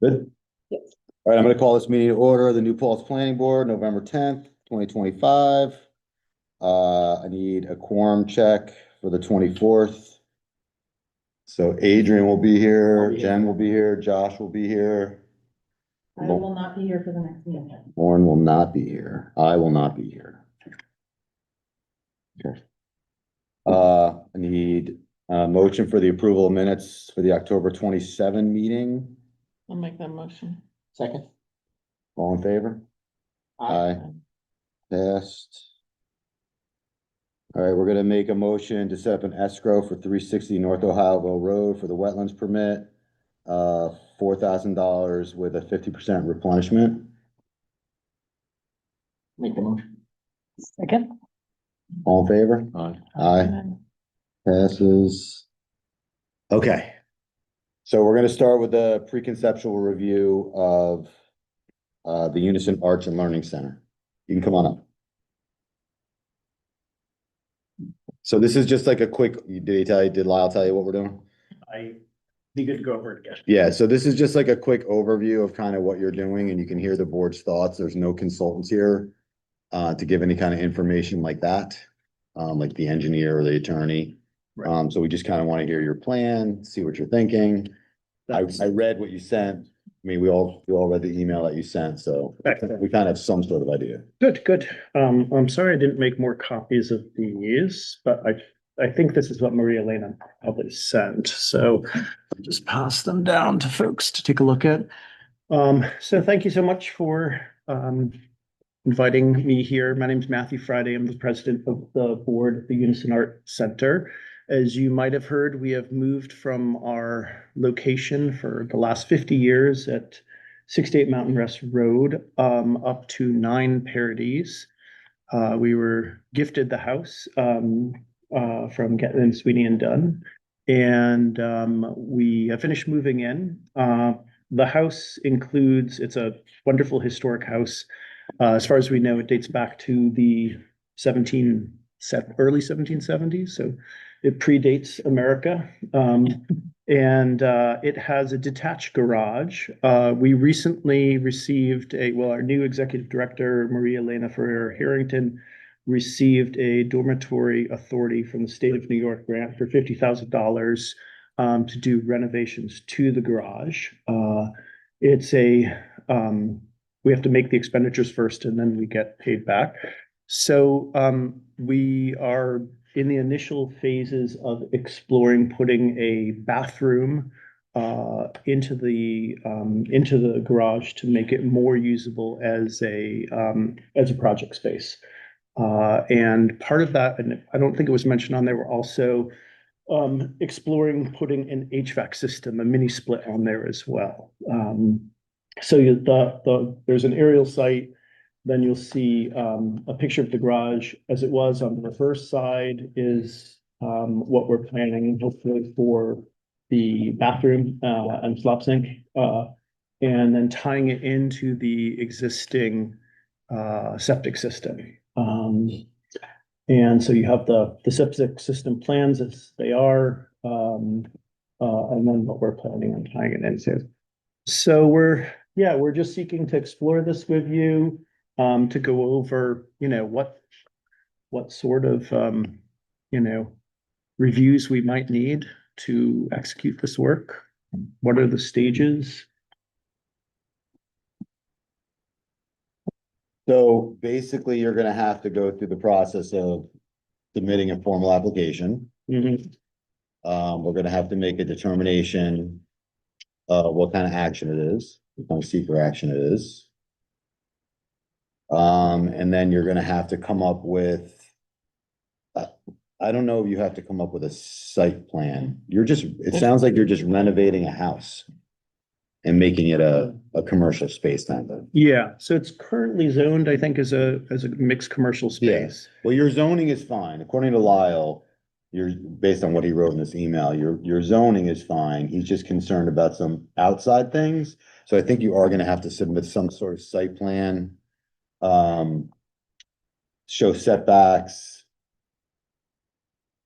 Good. Yes. All right, I'm gonna call this meeting to order, the New Paltz Planning Board, November 10th, 2025. I need a quorum check for the 24th. So Adrian will be here, Jen will be here, Josh will be here. I will not be here for the next meeting. Lauren will not be here. I will not be here. Okay. I need a motion for the approval of minutes for the October 27 meeting. I'll make that motion. Second. All in favor? Aye. Passed. All right, we're gonna make a motion to set up an escrow for 360 North Ohioville Road for the wetlands permit. $4,000 with a 50% replenishment. Make the motion. Second. All in favor? Aye. Aye. Passes. Okay. So we're gonna start with the preconceptual review of the Unison Arts and Learning Center. You can come on up. So this is just like a quick, did Lyle tell you what we're doing? I be good to go over it again. Yeah, so this is just like a quick overview of kind of what you're doing, and you can hear the board's thoughts. There's no consultants here to give any kind of information like that, like the engineer or the attorney. Right. So we just kind of want to hear your plan, see what you're thinking. I read what you sent. I mean, we all read the email that you sent, so Excellent. we kind of have some sort of idea. Good. I'm sorry I didn't make more copies of these, but I think this is what Maria Elena probably sent, so I'll just pass them down to folks to take a look at. So thank you so much for inviting me here. My name is Matthew Friday. I'm the president of the board at the Unison Art Center. As you might have heard, we have moved from our location for the last 50 years at 68 Mountain Rest Road up to 9 Paradies. We were gifted the house from Gatlin, Sweeney and Dunn, and we have finished moving in. The house includes, it's a wonderful historic house. As far as we know, it dates back to the early 1770s, so it predates America. And it has a detached garage. We recently received our new executive director, Maria Elena Ferrer-Harrington, received a dormitory authority from the state of New York grant for $50,000 to do renovations to the garage. We have to make the expenditures first and then we get paid back. So we are in the initial phases of exploring putting a bathroom into the garage to make it more usable as a project space. And part of that, and I don't think it was mentioned on there, we're also exploring putting an HVAC system, a mini split on there as well. So there's an aerial site. Then you'll see a picture of the garage as it was on the reverse side is what we're planning hopefully for the bathroom and slop sink, and then tying it into the existing septic system. And so you have the septic system plans as they are, and then what we're planning on tying it into. So we're just seeking to explore this with you. To go over, what sort of, reviews we might need to execute this work. What are the stages? So basically, you're gonna have to go through the process of submitting a formal application. We're gonna have to make a determination what kind of action it is, what kind of secret action it is. And then you're gonna have to come up with, I don't know if you have to come up with a site plan. It sounds like you're just renovating a house and making it a commercial space kind of. Yeah, so it's currently zoned, I think, as a mixed commercial space. Well, your zoning is fine. According to Lyle, based on what he wrote in this email, your zoning is fine. He's just concerned about some outside things. So I think you are gonna have to submit some sort of site plan. Show setbacks.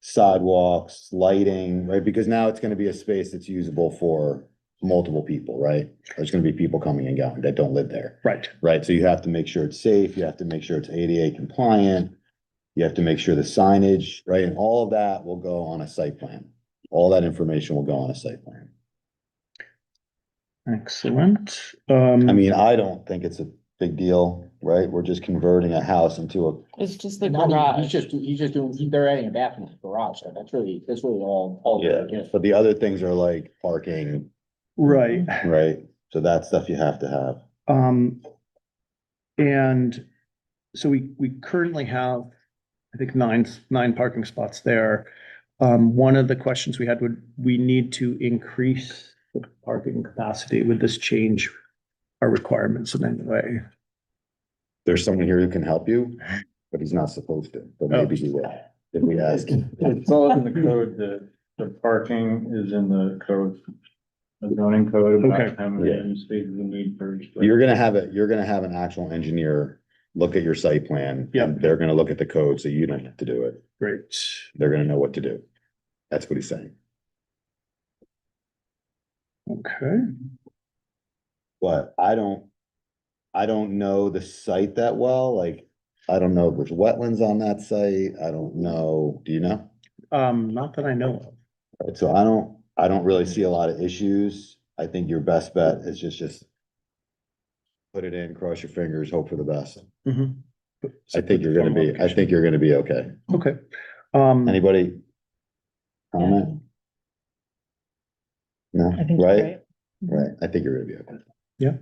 sidewalks, lighting, right? Because now it's gonna be a space that's usable for multiple people, right? There's gonna be people coming and going that don't live there, Right. right? So you have to make sure it's safe, you have to make sure it's ADA compliant. You have to make sure the signage, right? And all of that will go on a site plan. All that information will go on a site plan. Excellent. I mean, I don't think it's a big deal, right? We're just converting a house into a, It's just the Not even- garage. he's just doing, they're adding a bathroom to the garage, so that's really all. yeah, but the other things are like parking, Right. right? So that stuff you have to have. And so we currently have, I think, nine parking spots there. One of the questions we had would, we need to increase the parking capacity. Would this change our requirements in any way? There's someone here who can help you, but he's not supposed to, but maybe he will, if we ask him. It's all in the code, the parking is in the code. The zoning code Okay. about how many spaces you need per. You're gonna have an actual engineer look at your site plan. Yeah. And they're gonna look at the code, so you don't have to do it. Great. They're gonna know what to do. That's what he's saying. Okay. But I don't know the site that well, like, I don't know if there's wetlands on that site, I don't know, do you know? Not that I know of. Right, so I don't really see a lot of issues, I think your best bet is just put it in, cross your fingers, hope for the best. Mhm. I think you're gonna be okay. Okay. Anybody? Comment? No, I think. right? Right, I think you're gonna be okay.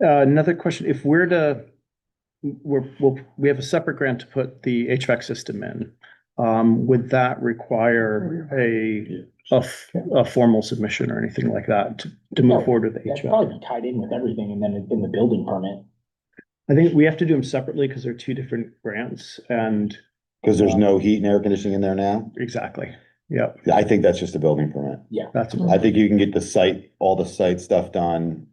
Another question, if we're to, we have a separate grant to put the HVAC system in. Would that require a formal submission or anything like that to move forward with the That's HVAC? probably tied in with everything and then in the building permit. I think we have to do them separately because they're two different grants and Cause there's no heat and air conditioning in there now, exactly, yeah, I think that's just a building permit. that's, I think you can get all the site stuff done.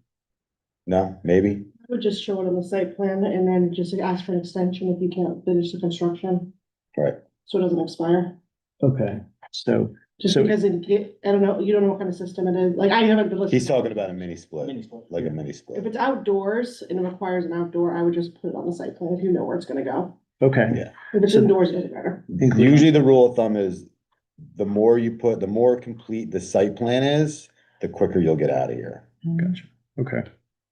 No, maybe? Would just show it on the site plan and then just ask for an extension if you can't finish the construction, Right. so it doesn't expire. okay, so, Just So- because I don't know, you don't know what kind of system it is, like I haven't been listening. He's talking about a mini split, Mini split. like a mini If split. it's outdoors and it requires an outdoor, I would just put it on the site plan if you know where it's gonna go. okay. Yeah. If it's So- indoors, it doesn't matter. Usually the rule of thumb is the more complete the site plan is, the quicker you'll get out of here, Gotcha, okay,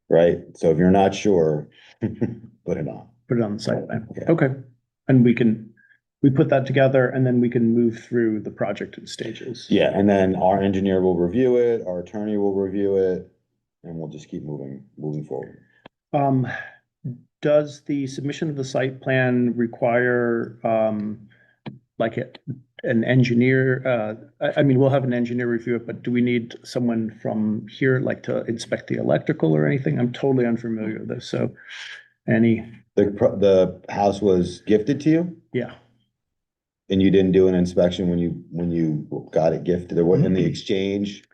right? So if you're not sure, put it on. put it on the site plan, Yeah. okay. And we put that together and then we can move through the project in stages. Yeah, and then our engineer will review it, our attorney will review it, and we'll just keep moving forward. Does the submission of the site plan require, like an engineer, I mean, we'll have an engineer review it, but do we need someone from here, like to inspect the electrical or anything? I'm totally unfamiliar with this, so any, The house was gifted to you, yeah. and you didn't do an inspection when you got it gifted, or what, in the exchange,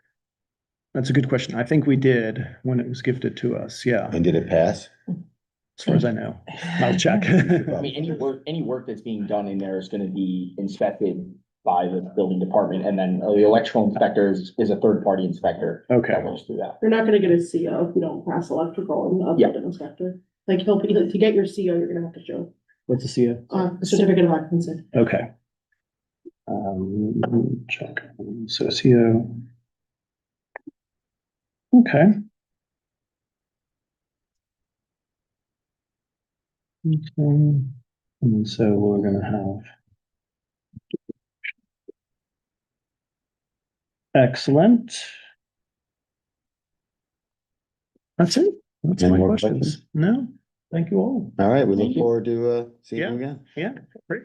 That's a good question. I think we did when it was gifted to us, yeah, and did it pass? as far as I know. I'll check. I mean, any work that's being done in there is gonna be inspected by the building department, and then the electrical inspector is a third-party inspector. Okay, That goes through that. You're not gonna get a CO if you don't pass electrical and a Yeah. building inspector. Like to get your CO, you're gonna have to show, what's the CO? a certificate of occupancy. Okay. Check, so CO. Okay. Okay. And so we're gonna have. Excellent. That's it. That's Any my more questions. questions? No, thank you all. All right, we look Thank you. forward to, seeing you again. Yeah, great.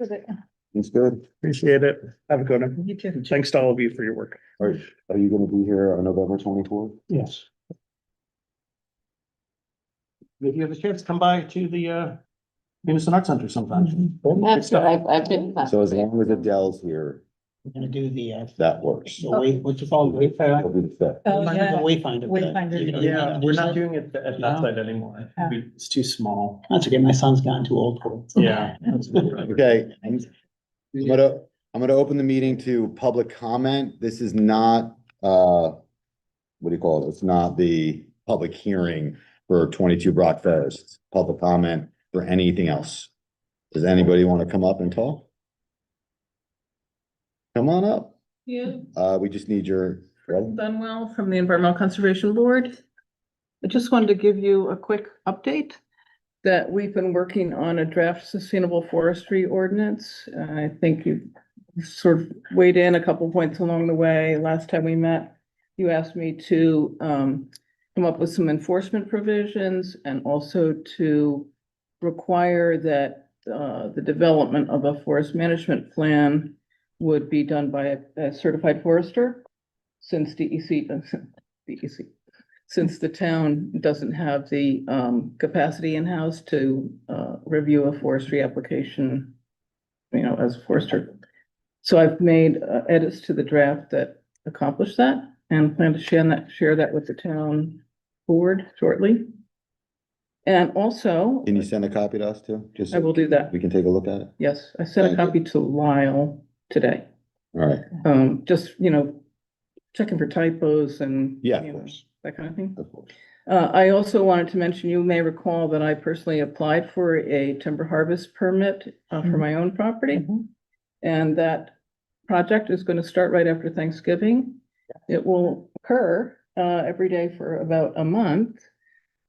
It's good. Appreciate it. Have a good one. You too. Thanks to all of you for your work. Are you gonna be here on November 24th? Yes. If you have a chance, come by to the Municipal Arts Center sometime. That's what I've been. So as long as Adele's here, We're gonna do the that works. what's it called, It'll Wayfair? be the fifth. Oh, yeah. Wayfinder. Wayfinder. Yeah, we're not doing it at that No. site anymore. It's too small. That's okay, my son's gotten too old for it. Yeah. Okay, I'm gonna open the meeting to public comment. This is not, what do you call it? It's not the public hearing for 22 Brock Forest. It's public comment for anything else. Does anybody want to come up and talk? Come on up. Yeah, We just need your, ready? Dunwell from the Environmental Conservation Board. I just wanted to give you a quick update that we've been working on a draft sustainable forestry ordinance. I think you sort of weighed in a couple points along the way. Last time we met, you asked me to come up with some enforcement provisions and also to require that the development of a forest management plan would be done by a certified forester, since since the town doesn't have the capacity in-house to review a forestry application, you know, as a forester. So I've made edits to the draft that accomplish that and plan to share that with the town board shortly. And also, Can you send a copy to us too? Just I will do that. we can take a look at it. Yes, I sent a Thank you. copy to Lyle today. All right. Just, you know, checking for typos and. Yeah, you of know, course, That kind of thing. of course. I also wanted to mention, you may recall that I personally applied for a timber harvest permit for my own property. And that project is going to start right after Thanksgiving. It will occur every day for about a month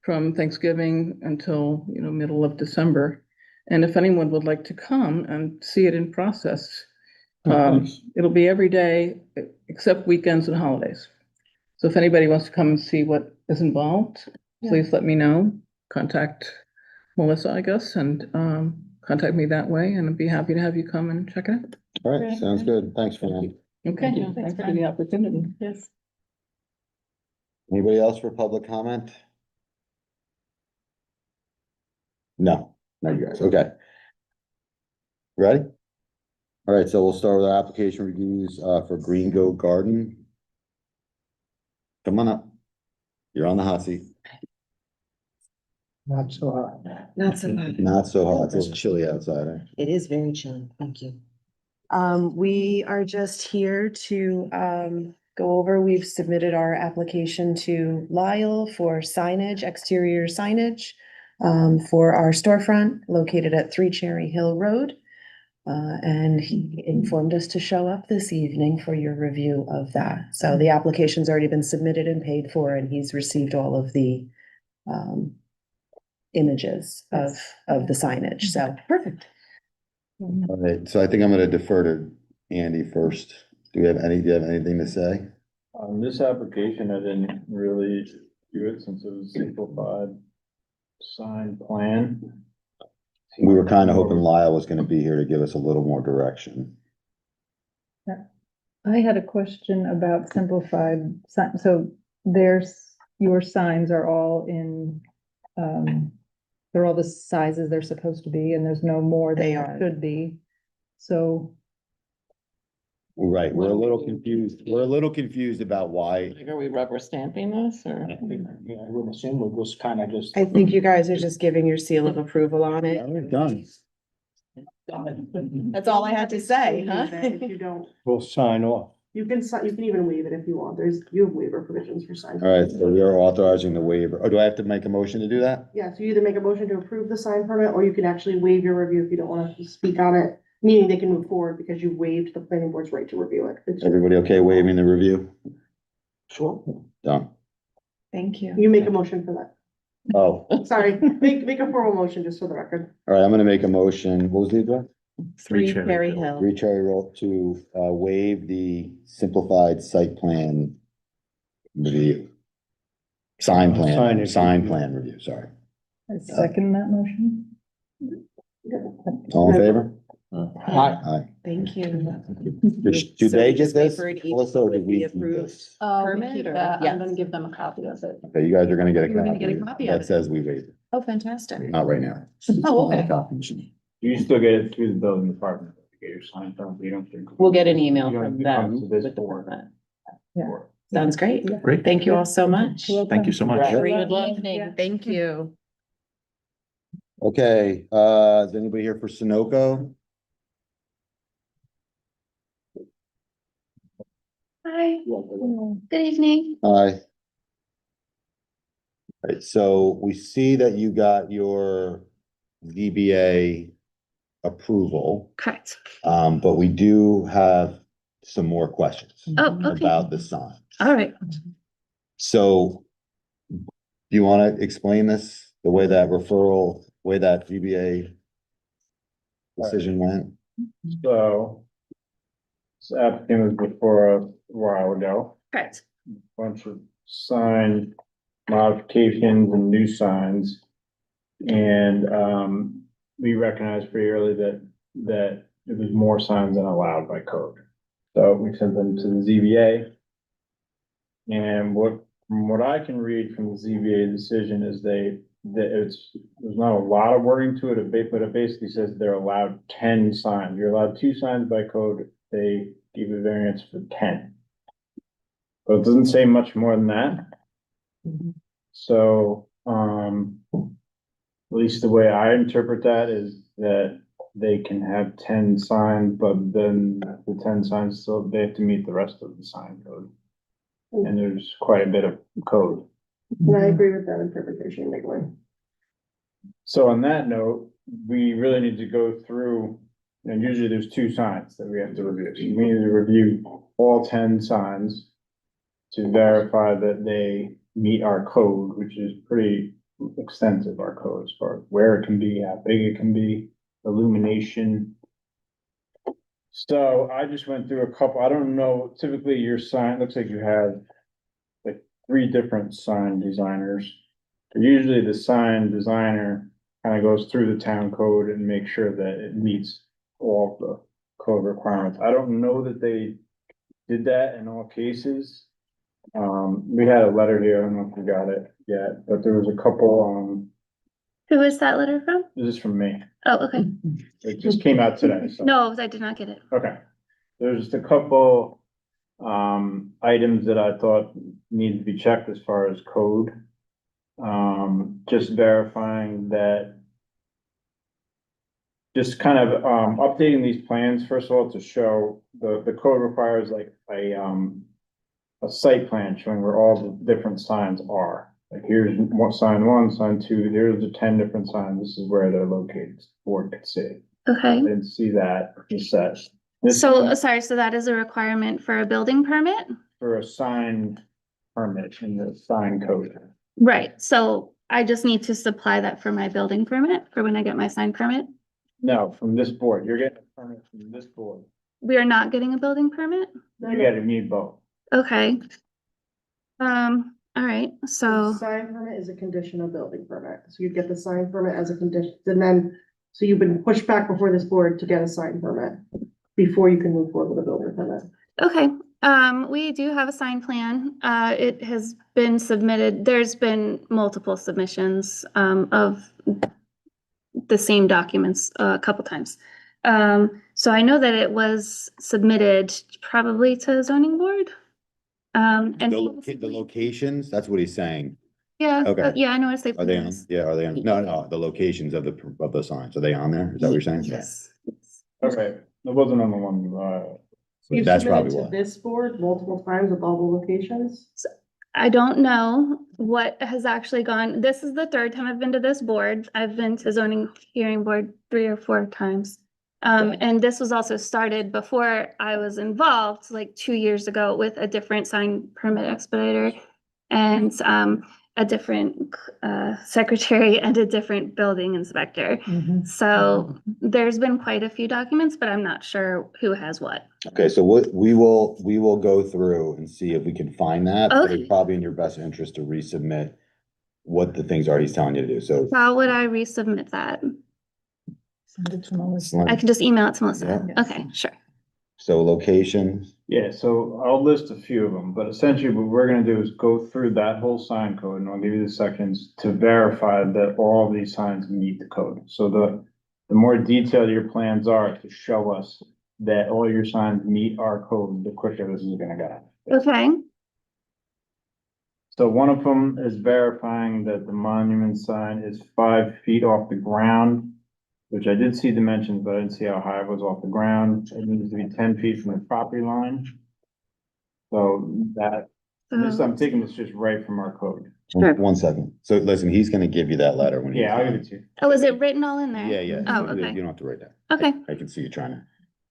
from Thanksgiving until, you know, middle of December. And if anyone would like to come and see it in process, it'll be every day except weekends and holidays. So if anybody wants to come and see what is involved, please let me know. Contact Melissa, I guess, and contact me that way, and I'd be happy to have you come and check it out. All right, sounds good. Thanks, Fran. Okay, you. thanks for the opportunity. Yes. Anybody else for public comment? No, not you guys. Okay. Ready? All right, so we'll start with our application reviews for Green Goat Garden. Come on up. You're on the hot seat. Not so hot. Not so bad. Not so hot. It's a little chilly outside. Eh? It is very chilly. Thank you. We are just here to go over, we've submitted our application to Lyle for signage, exterior signage for our storefront located at 3 Cherry Hill Road. And he informed us to show up this evening for your review of that. So the application's already been submitted and paid for, and he's received all of the images of the signage. So perfect. All right, so I think I'm gonna defer to Andy first. Do you have anything to say? On this application, I didn't really do it since it was simplified sign plan. We were kind of hoping Lyle was gonna be here to give us a little more direction. I had a question about simplified, so your signs are all in, they're all the sizes they're supposed to be, and there's no more than They there are. should be. So, Right, we're a little confused. We're a little confused about why. Like, are we rubber stamping this or? Yeah, I wouldn't assume we'll just kind of just. I think you guys are just giving your seal of approval on Yeah, it. we're done. That's all I had to say, huh? If you don't, We'll sign off. you can even waive it if you want. You have waiver provisions for signs. All right, so we are authorizing the waiver. Oh, do I have to make a motion to do that? Yeah, so you either make a motion to approve the sign permit, or you can actually waive your review if you don't want to speak on it. Meaning they can move forward because you waived the planning board's right to review it. Everybody okay waiving the review? Sure. Done. Thank you. You make a motion for that. Oh, all Sorry, make a formal motion just for the record. right, I'm gonna make a motion. What was the address? 3 Cherry Hill. 3 Cherry Road to waive the simplified site plan review. Sign plan review, sorry. I second that motion. All in favor? Hi. Aye. Thank you. Do they get just wait this? for an Melissa, or email did with we the keep approved this? Permit, Yes. I'm gonna give them a copy of it. Okay, you guys are gonna get a You're gonna get a copy of That it. says we waived it, Oh, fantastic. not right now. Oh, okay. You still get it through the building department, to get your sign from, you don't. We'll get an email You from don't them come to this with the board. permit. Yeah. Sounds great. Great. Thank you all so much. Thank you so much. Good luck. Thank you. Okay, is anybody here for Sunoco? Hi, good evening. Hi. Right, so we see that you got your ZBA approval, Correct. but we do have some more questions Oh, okay. about the sign. All right. So do you want to explain this, the way that referral, way that ZBA decision went? So. This applicant was before us a while ago, Correct. bunch of sign modifications and new signs. And, we recognized pretty early that it was more signs than allowed by code. So we sent them to the ZBA. And from what I can read from the ZBA decision is there's not a lot of wording to it, but it basically says they're allowed 10 signs. You're allowed 2 signs by code, they give a variance for 10. But it doesn't say much more than that. So, at least the way I interpret that is that they can have 10 signs, but then the 10 signs still, they have to meet the rest of the sign code. And there's quite a bit of code. And I agree with that interpretation, Nicolai. So on that note, we really need to go through, and usually there's 2 signs that we have to review. So we need to review all 10 signs to verify that they meet our code, which is pretty extensive, our code, as far as where it can be, how big it can be, illumination. So I just went through a couple, I don't know, typically your sign, looks like you have like 3 different sign designers. Usually the sign designer kind of goes through the town code and makes sure that it meets all the code requirements. I don't know that they did that in all cases. We had a letter here, I don't know if you got it yet, but there was a couple, Who is that letter from? this is from me. Oh, okay. It just came out today, so. No, I did not get it. Okay, there's just a couple, items that I thought need to be checked as far as code. Just verifying that. Just kind of, updating these plans, first of all, to show the code requires like a site plan showing where all the different signs are. Like here's sign 1, sign 2, here's the 10 different signs, this is where they're located, board could see. Okay. I didn't see that, it says. This So, is sorry, so that is a requirement for a building permit? for a sign permit in the sign code. Right, so I just need to supply that for my building permit, for when I get my sign permit? No, from this board, you're getting a permit from this board, We are not getting a building permit? you gotta need both. Okay. All right, so, Sign permit is a condition of building permit, so you'd get the sign permit as a condition, and then, so you've been pushed back before this board to get a sign permit before you can move forward with a building permit. okay, we do have a sign plan. It has been submitted. There's been multiple submissions, of the same documents a couple times. So I know that it was submitted probably to zoning board. And The locations, that's what he's saying. yeah, Okay. yeah, I know what to say. Are they on? Yeah, are they on? No, the locations of the signs, are they on there? Is that what you're saying? Yes. Okay, it wasn't on the one, You've That's submitted probably to why. this board multiple times with all the locations. I don't know what has actually gone. This is the 3rd time I've been to this board. I've been to zoning hearing board 3 or 4 times. And this was also started before I was involved, like 2 years ago, with a different sign permit expediter and a different secretary and a different building inspector. So there's been quite a few documents, but I'm not sure who has what. Okay, so we will go through and see if we can find that. But Okay. it's probably in your best interest to resubmit what the things are he's telling you to do, so. How would I resubmit that? Send it to Melissa. I can just email it to Melissa. Yeah. Okay, sure. So location, yeah, so I'll list a few of them, but essentially what we're gonna do is go through that whole sign code, and I'll give you the sections to verify that all these signs meet the code. So the more detailed your plans are to show us that all your signs meet our code, the quicker this is gonna go. Okay, So one of them is verifying that the monument sign is 5 feet off the ground, which I did see dimensions, but I didn't see how high it was off the ground. It needs to be 10 feet from the property line. So that, this, So, I'm taking this just right from our code. Sure. One second. So listen, he's gonna give you that letter when he. Yeah, I'll give it to you. oh, is it written all in there? Yeah, yeah. Oh, You okay, don't have to write that. okay. I can see you trying to.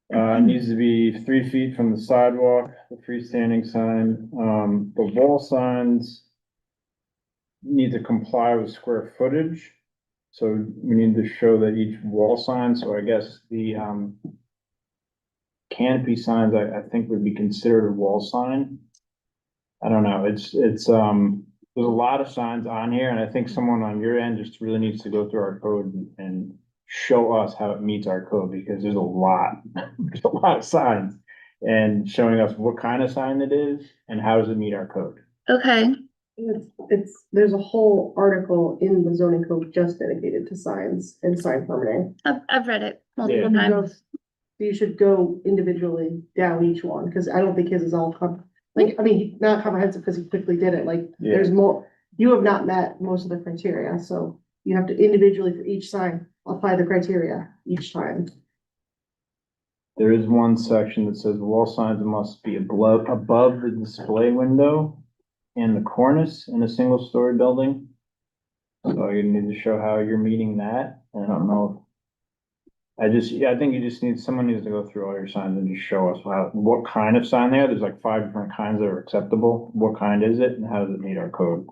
It needs to be 3 feet from the sidewalk, the freestanding sign, the wall signs need to comply with square footage. So we need to show that each wall sign, so I guess the, canopy signs, I think would be considered a wall sign. I don't know, there's a lot of signs on here, and I think someone on your end just really needs to go through our code and show us how it meets our code, because there's a lot, there's a lot of signs. And showing us what kind of sign it is and how does it meet our code. Okay, There's a whole article in the zoning code just dedicated to signs and sign permitting. I've read it multiple Yeah. times. You should go individually down each one, because I don't think his is all not comprehensive, because he quickly did it, like, Yeah. there's more. You have not met most of the criteria, so you have to individually for each sign, apply the criteria each time. There is one section that says wall signs must be above the display window and the cornice in a single-story building. So you need to show how you're meeting that. I don't know. I think you just need, someone needs to go through all your signs and just show us what kind of sign there. There's like 5 different kinds that are acceptable. What kind is it and how does it meet our code?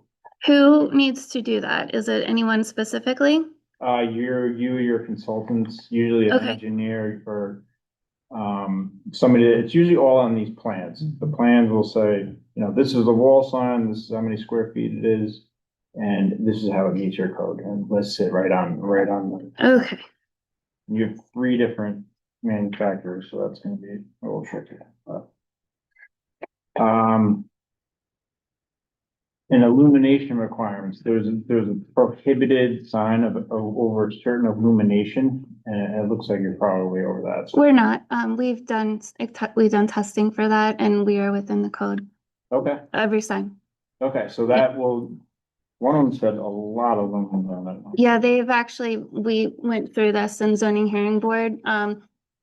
Who needs to do that? Is it anyone specifically? Your consultants, usually an Okay. engineer or somebody, it's usually all on these plans. The plans will say, this is the wall sign, this is how many square feet it is, and this is how it meets your code, and let's sit right on the, Okay, you have 3 different manufacturers, so that's gonna be a little tricky. But, in illumination requirements, there's a prohibited sign of over a certain illumination, and it looks like you're probably over that. So- we're not. We've done testing for that and we are within the code, Okay, every sign. okay, so that will, one of them said a lot of them on that one. Yeah, we went through this in zoning hearing board.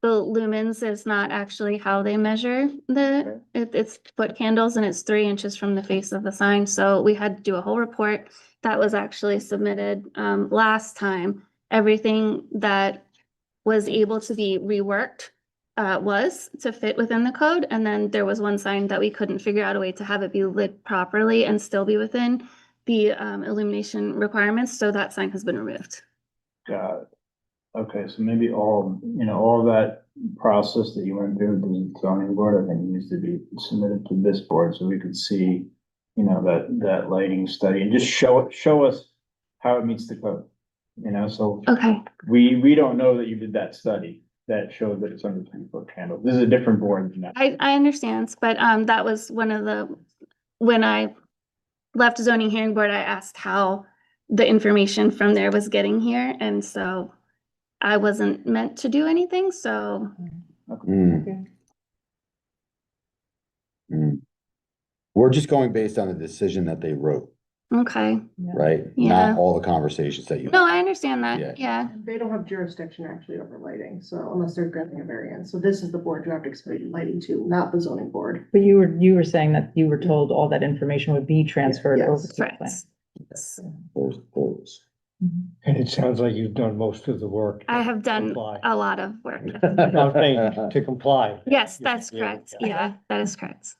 The lumens is not actually how they measure it's foot candles and it's 3 inches from the face of the sign. So we had to do a whole report that was actually submitted, last time. Everything that was able to be reworked, was to fit within the code. And then there was one sign that we couldn't figure out a way to have it be lit properly and still be within the, illumination requirements. So that sign has been removed. Got it. Okay, so maybe all that process that you went through with the zoning board, I think needs to be submitted to this board so we could see, that lighting study and just show us how it meets the code. So Okay, we don't know that you did that study that showed that it's under 3-foot candle. This is a different board than that. I understand, but, that was one of when I left zoning hearing board, I asked how the information from there was getting here. And so I wasn't meant to do anything, so. Mm. Mm. We're just going based on the decision that they wrote, Okay, right? Yeah. Not all the conversations that you. no, I understand Yeah. that, yeah. They don't have jurisdiction actually over lighting, so unless they're granting a variance, so this is the board you have to explain lighting to, not the zoning board. But you were saying that you were told all that information would be transferred Yes. over to the plan. Correct. Those. And it sounds like you've done most of the work. I have done Comply. a lot of work. I'm saying to comply. Yes, that's Yeah. correct. Yeah, that is correct.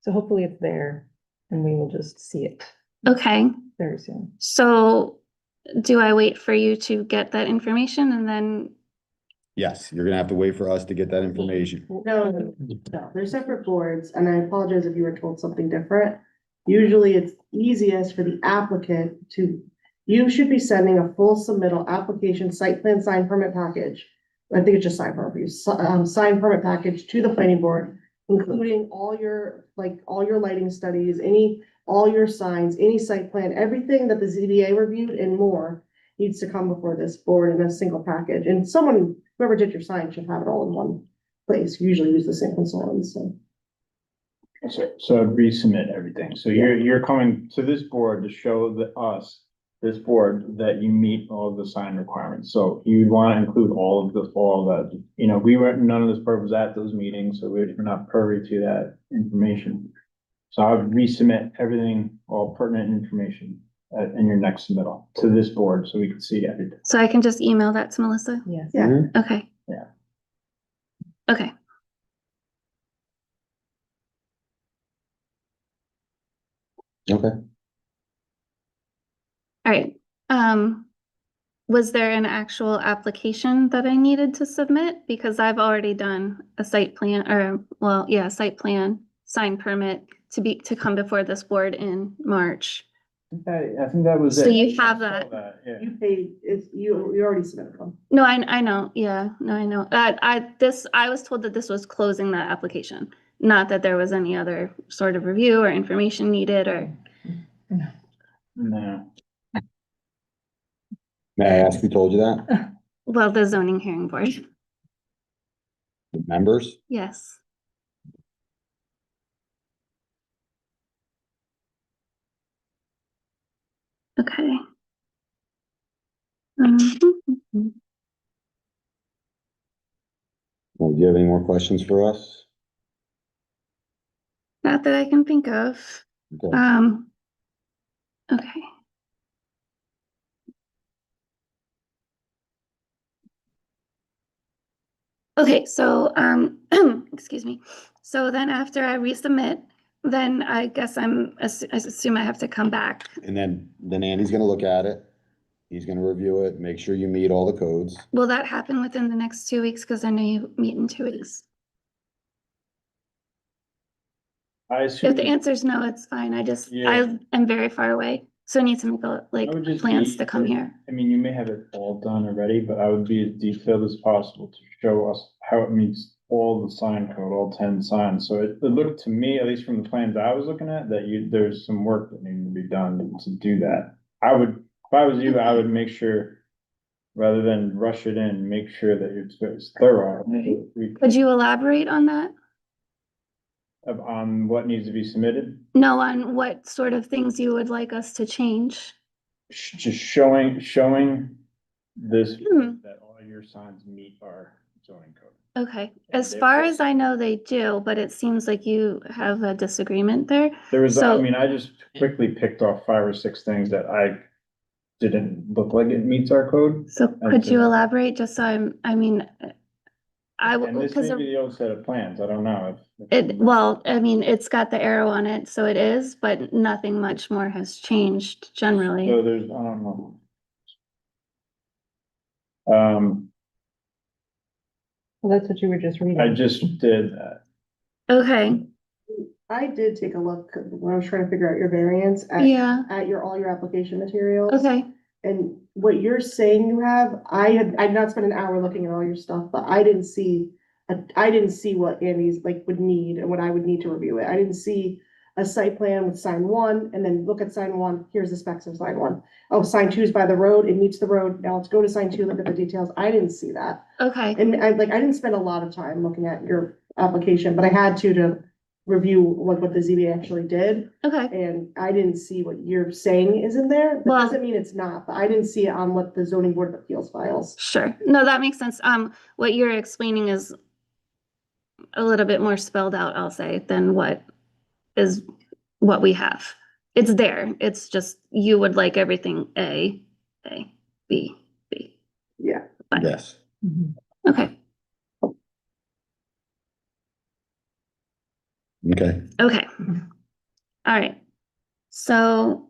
So hopefully it's there and we will just see it Okay, very soon. so do I wait for you to get that information and then, Yes, you're gonna have to wait for us to get that information. No, they're separate boards, and I apologize if you were told something different. Usually it's easiest for the applicant you should be sending a full submittal application, site plan, sign permit package. I think it's just sign permit, sign permit package to the planning board, including all your lighting studies, all your signs, any site plan, everything that the ZBA reviewed and more needs to come before this board in a single package. And whoever did your sign should have it all in one place. You usually use the same consultants, so. So resubmit everything. So you're coming to this board to show us this board that you meet all of the sign requirements. So you'd want to include all of that, you know, none of this board was at those meetings, so we're not privy to that information. So I would resubmit everything, all pertinent information in your next submittal to this board so we can see everything. So I can just email that to Melissa? Yes. Yeah. Okay. Yeah. Okay. Okay. All right. Was there an actual application that I needed to submit? Because I've already done a site plan site plan, sign permit to come before this board in March. I think that was it. So you have that. Yeah. You paid, you already submitted one. No, I know. Yeah, no, I know. I was told that this was closing that application, not that there was any other sort of review or information needed or. No. May I ask who told you that? Well, the zoning hearing board, The members? yes. Okay. Well, do you have any more questions for us? Not that I can think of. Okay. Okay. Okay, so, excuse me. So then after I resubmit, then I guess I assume I have to come back. And then Andy's gonna look at it. He's gonna review it, make sure you meet all the codes. Will that happen within the next 2 weeks? Because I know you meet in 2 weeks. I assume. If the answer is no, it's fine. I Yeah. am very far away. So I need to make I would just plans be- to come here. I mean, you may have it all done already, but I would be as detailed as possible to show us how it meets all the sign code, all 10 signs. So it looked to me, at least from the plans I was looking at, that there's some work that needed to be done to do that. If I was you, I would make sure, rather than rush it in, make sure that it's thorough. Could you elaborate on that? On what needs to be submitted, No, on what sort of things you would like us to change? just showing this, Hmm. that all your signs meet our zoning code. Okay, And as far as I know, they do, but it seems like you have a disagreement there. There was, So- I mean, I just quickly picked off 5 or 6 things that I didn't look like it meets our code. So could you elaborate, just so And this because may be the old set of plans, I don't know if. it's got the arrow on it, so it is, but nothing much more has changed generally. So there's, I don't know. Well, that's what you were just reading. I just did that. Okay, I did take a look when I was trying to figure out your variance yeah, at all your application materials. okay, And what you're saying you have, I'd not spent an hour looking at all your stuff, but I didn't see what Andy's would need and what I would need to review it. I didn't see a site plan with sign 1 and then look at sign 1, here's the specs of sign 1. Oh, sign 2 is by the road, it meets the road, now let's go to sign 2, look at the details. I didn't see that. okay, And I didn't spend a lot of time looking at your application, but I had to review what the ZBA actually did. okay. And I didn't see what you're saying is in there. That Well- doesn't mean it's not, but I didn't see it on what the zoning board of appeals files. Sure. No, that makes sense. What you're explaining is a little bit more spelled out, I'll say, than what we have. It's there. It's just, you would like everything A, B. Yeah. Fine. Yes. Mhm. Okay, Okay. okay. All right. So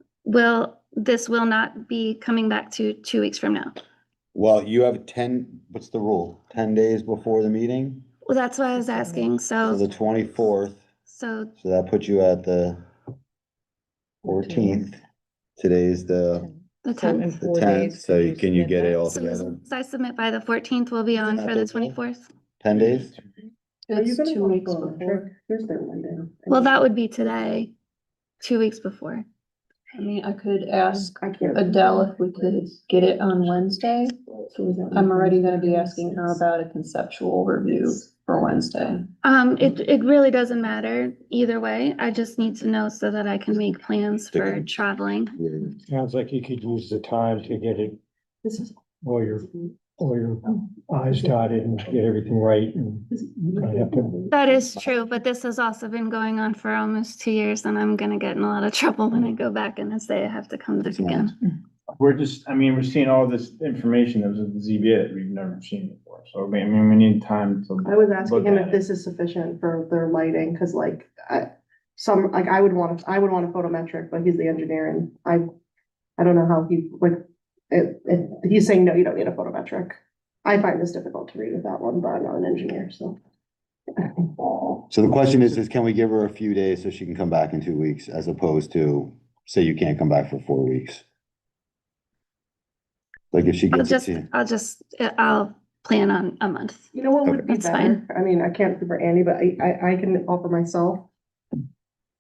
this will not be coming back to 2 weeks from now? Well, you have 10, what's the rule? 10 days before the meeting? Well, that's why I was asking. So the 24th, So so that puts you at the 14th. Today's the the So in 10th. 4 10th, days. so could can you submit get it that? all So together? as I submit by the 14th, we'll be on for the 24th? 10 days? Are you It's gonna 2 wanna weeks go on a before. trip? Here's their Monday. Well, that would be today, 2 weeks before. I mean, I could ask I can't. Adele if we could get it on Wednesday. I'm already gonna be asking her about a conceptual review for Wednesday. It really doesn't matter either way. I just need to know so that I can make plans for traveling. Sounds like you could use the time to get it, This is. all your I's dotted and get everything right and I have to. That is true, but this has also been going on for almost 2 years and I'm gonna get in a lot of trouble when I go back and I say I have to come back again. We're just, I mean, we're seeing all this information that was at the ZBA that we've never seen before, so I mean, we need time to. I was asking look him at if this is sufficient for their lighting, cause like, I would want a photometric, but he's the engineer and I don't know how he, like, he's saying, no, you don't need a photometric. I find this difficult to read with that one, but I'm not an engineer, so. So the question is can we give her a few days so she can come back in 2 weeks as opposed to, say you can't come back for 4 weeks? Like if she gets it to you. I'll plan on a month. You know what would be That's better? fine. I mean, I can't speak for Andy, but I can offer myself.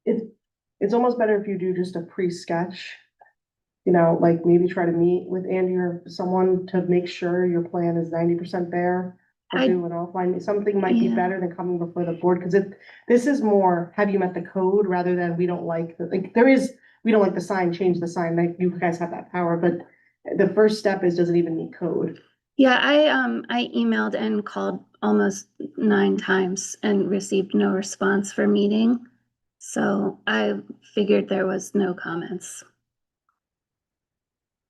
It's almost better if you do just a pre-sketch. You know, like maybe try to meet with Andy or someone to make sure your plan is 90% there. Or I- do an offline, something might be Yeah. better than coming before the board, because this is more, have you met the code rather than we don't like, we don't like the sign, change the sign, like you guys have that power, but the first step is, does it even meet code? Yeah, I emailed and called almost 9 times and received no response for meeting. So I figured there was no comments.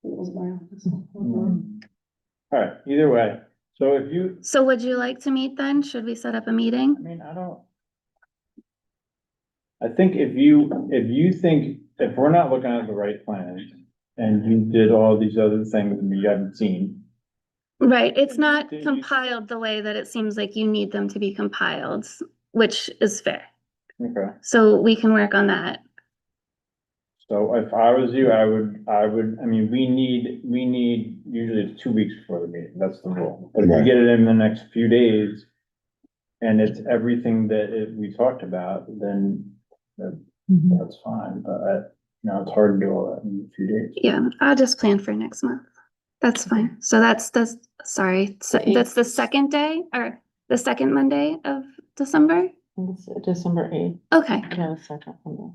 It was my office. All right, either way, so if you, So would you like to meet then? Should we set up a meeting? I mean, I think if you think, if we're not looking at the right plan and you did all these other things and you haven't seen. Right, it's not Did you- compiled the way that it seems like you need them to be compiled, which is fair. Okay. So we can work on that. So if I was you, I mean, we need usually it's 2 weeks before the meeting, that's the rule. But if you Right. get it in the next few days and it's everything that we talked about, then that's fine, but it's hard to do all that in a few days. Yeah, I'll just plan for next month. That's fine. So that's the second day or the second Monday of December? It's December 8th. Okay, Yeah, the second one.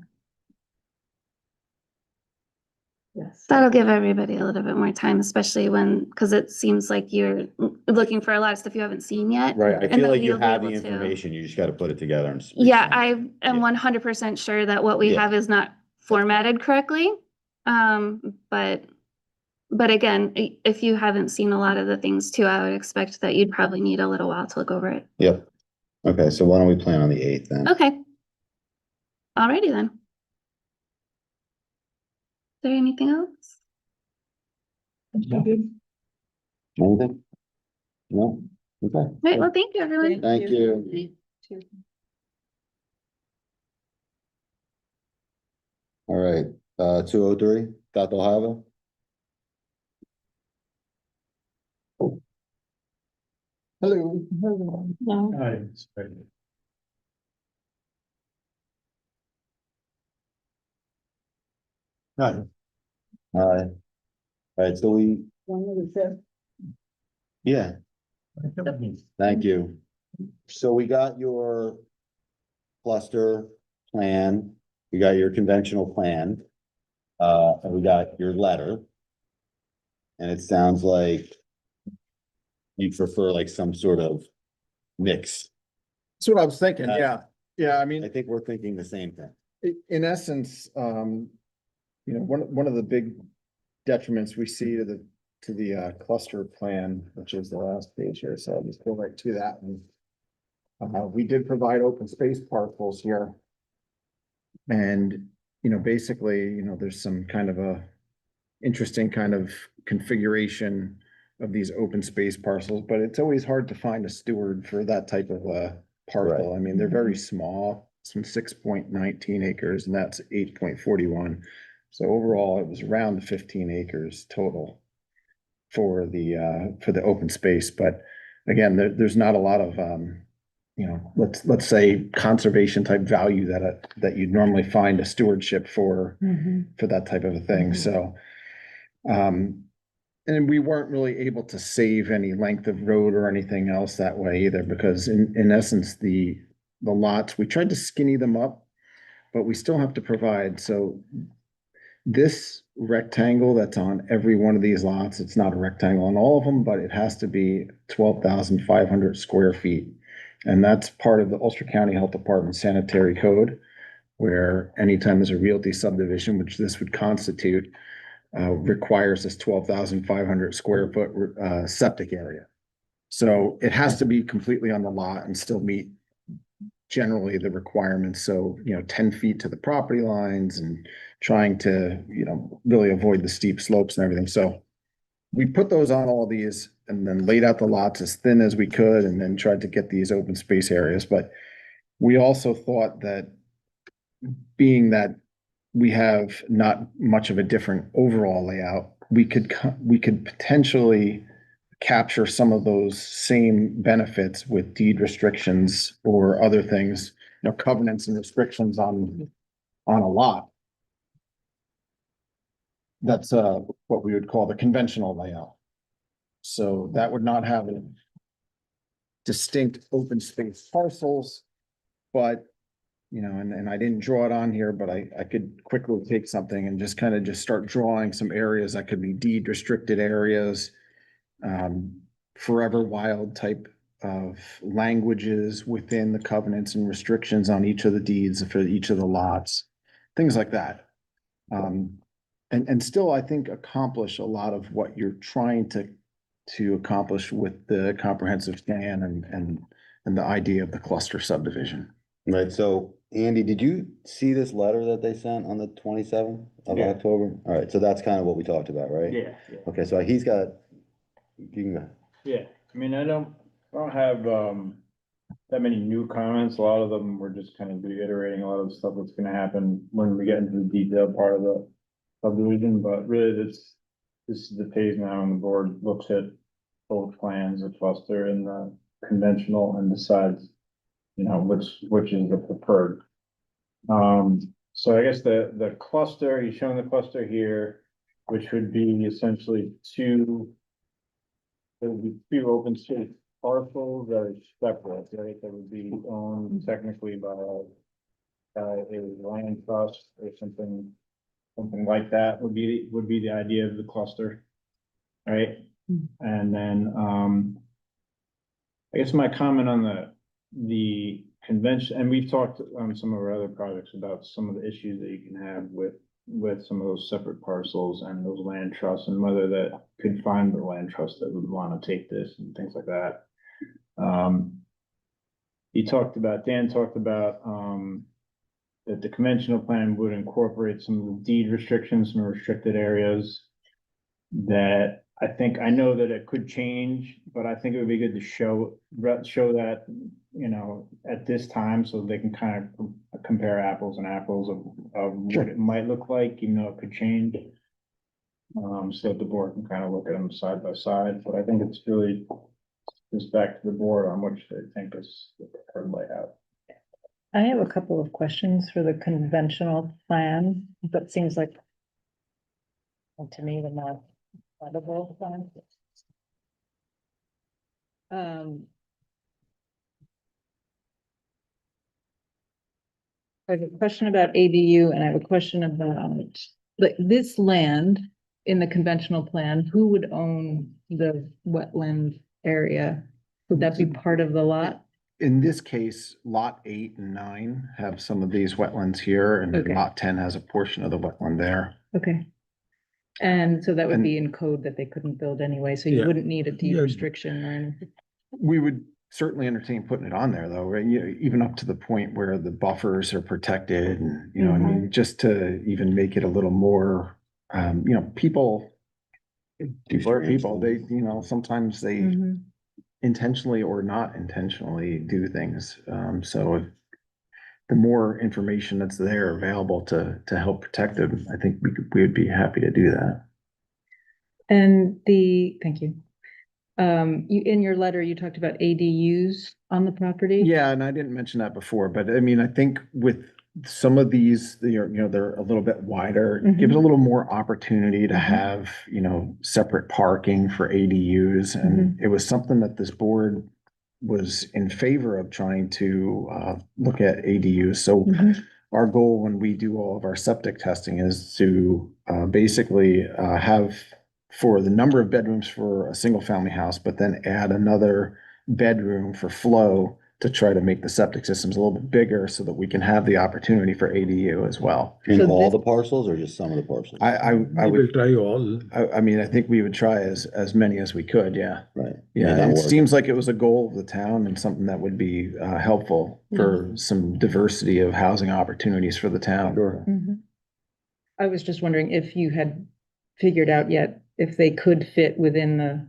Yes. that'll give everybody a little bit more time, especially because it seems like you're looking for a lot of stuff you haven't seen yet. Right, I And feel then like you you'll be have the able to- information, you just gotta put it together and. Yeah, I am Yeah. 100% sure that what we Yeah. have is not formatted correctly. But again, if you haven't seen a lot of the things too, I would expect that you'd probably need a little while to look over it. Yep. Okay, so why don't we plan on the 8th then? Okay. Alrighty then. Is there anything else? Anything? No? Okay, Right, well, thank you, everyone. thank you. All right, 203, Tato Hava. Hello. No. Hi. All right, so yeah, thank you. So we got your cluster plan, we got your conventional plan, and we got your letter. And it sounds like you prefer like some sort of mix. That's what I was thinking, Uh, yeah. Yeah, I I mean, think we're thinking the same thing. in essence, one of the big detriments we see to the cluster plan, which is the last page here, so I'll just go right to that one. We did provide open space parcels here. And, basically, there's some kind of a interesting kind of configuration of these open space parcels, but it's always hard to find a steward for that type of parcel. I mean, they're very small, some 6.19 acres, and that's 8.41. So overall, it was around 15 acres total for the open space. But again, there's not a lot of let's say conservation type value that you'd normally find a stewardship for that type of a thing, so. And we weren't really able to save any length of road or anything else that way either, because in essence, the lots, we tried to skinny them up, but we still have to provide, so this rectangle that's on every one of these lots, it's not a rectangle on all of them, but it has to be 12,500 square feet. And that's part of the Ulster County Health Department sanitary code, where anytime there's a realty subdivision, which this would constitute, requires this 12,500 square foot septic area. So it has to be completely on the lot and still meet generally the requirements. So, 10 feet to the property lines and trying to, really avoid the steep slopes and everything. So we put those on all these and then laid out the lots as thin as we could and then tried to get these open space areas. But we also thought that being that we have not much of a different overall layout, we could potentially capture some of those same benefits with deed restrictions or other things, covenants and restrictions on a lot. That's what we would call the conventional layout. So that would not have a distinct open space parcels, but and I didn't draw it on here, but I could quickly take something and just kind of just start drawing some areas that could be deed restricted areas, forever wild type of languages within the covenants and restrictions on each of the deeds for each of the lots, things like that. And still, I think, accomplish a lot of what you're trying to accomplish with the comprehensive plan and the idea of the cluster subdivision. Right, so Andy, did you see this letter that they sent on the 27th of Yeah. October? All right, so that's kind of what we talked about, right? Yeah. Okay, so he's got, you can go. Yeah, I mean, I don't have, that many new comments. A lot of them were just kind of reiterating a lot of the stuff that's gonna happen when we get into the detailed part of the subdivision, but really this is the phase now and the board looks at both plans, the cluster and the conventional, and decides, which is the preferred. So I guess the cluster, he's showing the cluster here, which would be essentially two open space parcels that are separate, right? That would be owned technically by a land trust or something like that would be the idea of the cluster, right? And then, I guess my comment on the convention, and we've talked on some of our other projects about some of the issues that you can have with some of those separate parcels and those land trusts, and whether that could find the land trust that would want to take this and things like that. Dan talked about that the conventional plan would incorporate some of the deed restrictions, some restricted areas that I know that it could change, but I think it would be good to show that, at this time, so they can kind of compare apples and apples of what it might look like, even though it could change. So that the board can kind of look at them side by side, but I think it's really just back to the board on which they think is the preferred layout. I have a couple of questions for the conventional plan, but seems like to me the more credible plan. I have a question about ADU and I have a question about like this land in the conventional plan, who would own the wetland area? Would that be part of the lot? In this case, lot 8 and 9 have some of these wetlands here, and Okay. lot 10 has a portion of the wetland there. Okay. And so that would be in code that they couldn't build anyway, so you Yeah. wouldn't need a deed Yeah. restriction or anything. We would certainly entertain putting it on there though, right? Even up to the point where the buffers are protected and, I mean, just to even make it a little more, people are people, they, sometimes they Mhm. intentionally or not intentionally do things. So if the more information that's there available to help protect them, I think we would be happy to do that. And thank you. You, in your letter, you talked about ADUs on the property. Yeah, and I didn't mention that before, but I mean, I think with some of these, they're a little bit wider, gives a little more opportunity to have, separate parking for ADUs. And it was something that this board was in favor of trying to look at ADUs. So our goal when we do all of our septic testing is to basically have for the number of bedrooms for a single family house, but then add another bedroom for flow to try to make the septic systems a little bit bigger so that we can have the opportunity for ADU as well. In So all this- the parcels or just some of the parcels? I We will would, try all. I mean, I think we would try as many as we could, yeah. Right. Yeah, that it works. seems like it was a goal of the town and something that would be helpful for some diversity of housing opportunities for the town. Sure. I was just wondering if you had figured out yet if they could fit within the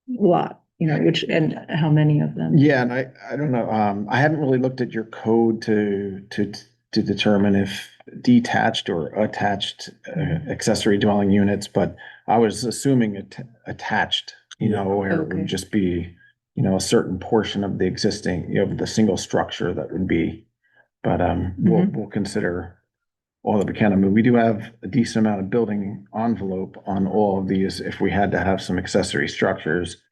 lot, which, and how many of them? Yeah, and I don't know, I haven't really looked at your code to determine if detached or attached accessory dwelling units, but I was assuming attached, where it Okay. would just be, a certain portion of the existing, the single structure that would be. But we'll consider all that we can. I mean, we do have a decent amount of building envelope on all of these if we had to have some accessory structures.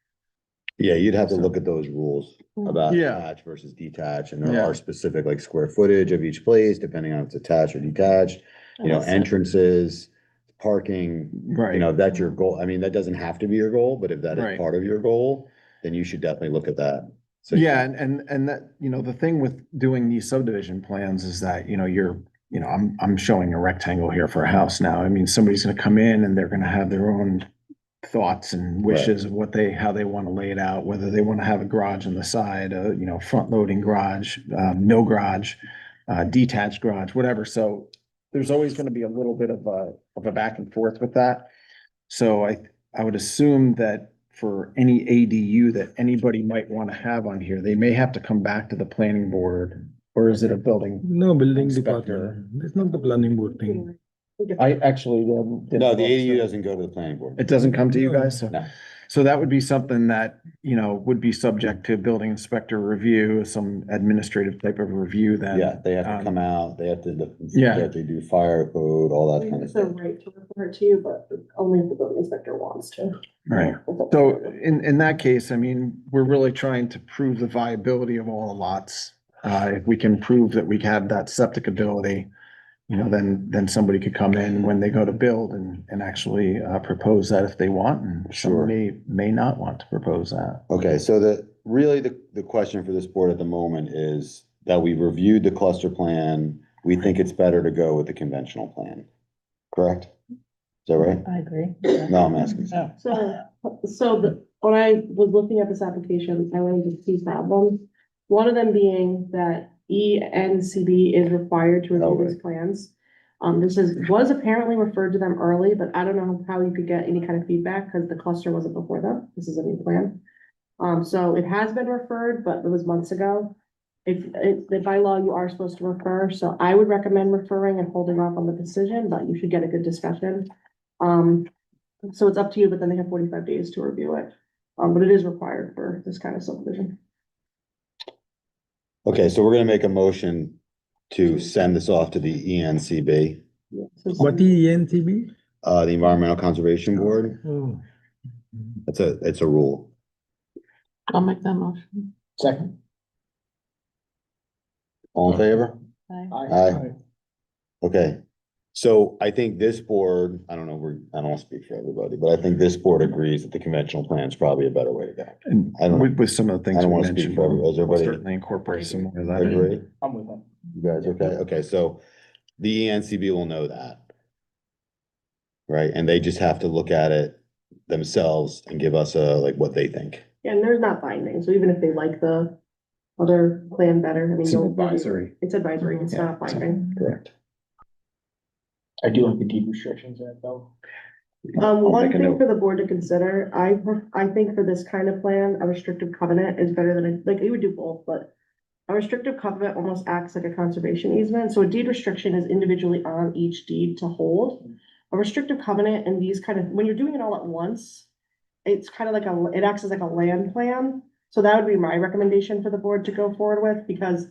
Yeah, you'd have to look at those rules about Yeah. attached versus detached, and there Yeah. are specific like square footage of each place, depending on if it's attached or detached. Entrances, parking, Right. if that's your goal, I mean, that doesn't have to be your goal, but if that is Right. part of your goal, then you should definitely look at that. So Yeah, and that, the thing with doing these subdivision plans is that, I'm showing a rectangle here for a house now. I mean, somebody's gonna come in and they're gonna have their own thoughts and wishes of how they want to lay it out, whether they want to have a garage on the side, front loading garage, no garage, detached garage, whatever. So there's always going to be a little bit of a back and forth with that. So I would assume that for any ADU that anybody might want to have on here, they may have to come back to the planning board, or is it a building? No, building Inspector. department. It's not the planning board thing. I actually didn't No, the look, ADU so- doesn't go to the planning board. It doesn't come to you guys, so. No. So that would be something that, would be subject to building inspector review, some administrative type of review then. Yeah, they have to um, come out, they have to, Yeah. they have to do fire code, all that kind of It's a stuff. right to refer it to you, but only if the building inspector wants to. Right. So in that case, I mean, we're really trying to prove the viability of all the lots. If we can prove that we have that septic ability, then somebody could come in when they go to build and actually propose that if they want, and Sure. some may not want to propose that. Okay, so the question for this board at the moment is that we've reviewed the cluster plan. We think it's better to go with the conventional plan. Correct? Is that right? I agree. No, I'm asking. When I was looking at this application, I ran into two problems. One of them being that ENCB is required to Oh, review these plans. Was apparently referred to them early, but I don't know how you could get any kind of feedback because the cluster wasn't before them. This is a new plan. So it has been referred, but it was months ago. By law, you are supposed to refer, so I would recommend referring and holding off on the decision, but you should get a good discussion. So it's up to you, but then they have 45 days to review it. But it is required for this kind of subdivision. Okay, so we're gonna make a motion to send this off to the ENCB, What is ENTB? the Environmental Conservation Board. Oh. It's a rule. I'll make that motion. Second. All in favor? Aye. Aye. Okay, so I think this board, I don't know, I don't want to speak for everybody, but I think this board agrees that the conventional plan is probably a better way to go. And I don't- with some of the I things don't we wanna speak mentioned, for everybody. Is we'll everybody- certainly incorporate some more of that. in. Agree? I'm with them. You guys, okay, so the ENCB will know that. Right, and they just have to look at it themselves and give us what they think. Yeah, and there's not binding, so even if they like the other plan better, I mean. It's an you'll- advisory. It's advisory, it's not binding. Correct. I do like the deed restrictions in it though. I'll One make a thing note. for the board to consider, I think for this kind of plan, a restrictive covenant is better than, you would do both, but a restrictive covenant almost acts like a conservation easement, so a deed restriction is individually on each deed to hold. A restrictive covenant and these when you're doing it all at once, it's kind of like it acts as like a land plan. So that would be my recommendation for the board to go forward with, because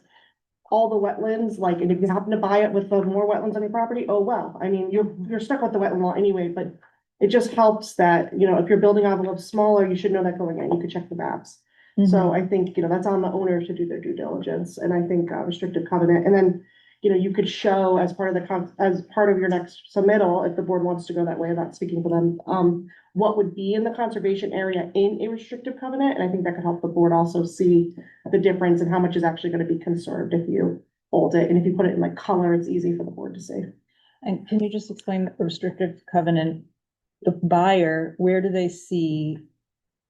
all the wetlands, like, and if you happen to buy it with the more wetlands on your property, oh, well, I mean, you're stuck with the wetland law anyway, but it just helps that, you know, if your building envelope's smaller, you should know that going in, you could check the maps. So I think, you know, that's on the owner to do their due diligence, and I think restrictive covenant, and then, you know, you could show as part of as part of your next submittal, if the board wants to go that way, I'm not speaking for them, what would be in the conservation area in a restrictive covenant, and I think that could help the board also see the difference and how much is actually gonna be conserved if you hold it, and if you put it in like color, it's easy for the board to see. And can you just explain the restrictive covenant? The buyer, where do they see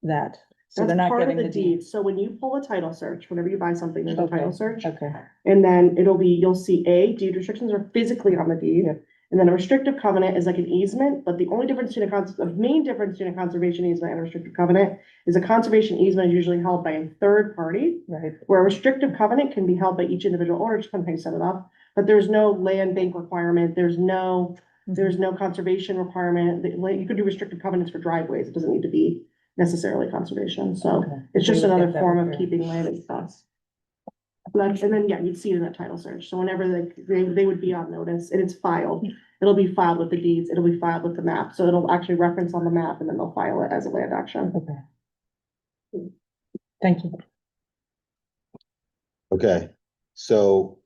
that? So That's they're not part of getting the deed, so when you pull a title search, whenever you buy something, there's a Okay. title search. Okay. And then it'll be, you'll see deed restrictions are physically on the deed. Yep. And then a restrictive covenant is like an easement, but the only difference between the main difference between a conservation easement and a restrictive covenant is a conservation easement is usually held by a third party, Right. where a restrictive covenant can be held by each individual owner, just depends how you set it up. But there's no land bank requirement, there's no conservation requirement. You could do restrictive covenants for driveways, it doesn't need to be necessarily conservation, so Okay. it's just We would another get that form with of her. keeping land in trust. And then, yeah, you'd see it in that title search, so whenever they would be on notice, and it's filed, it'll be filed with the deeds, it'll be filed with the map, so it'll actually reference on the map, and then they'll file it as a land action. Okay. Thank you. Okay, so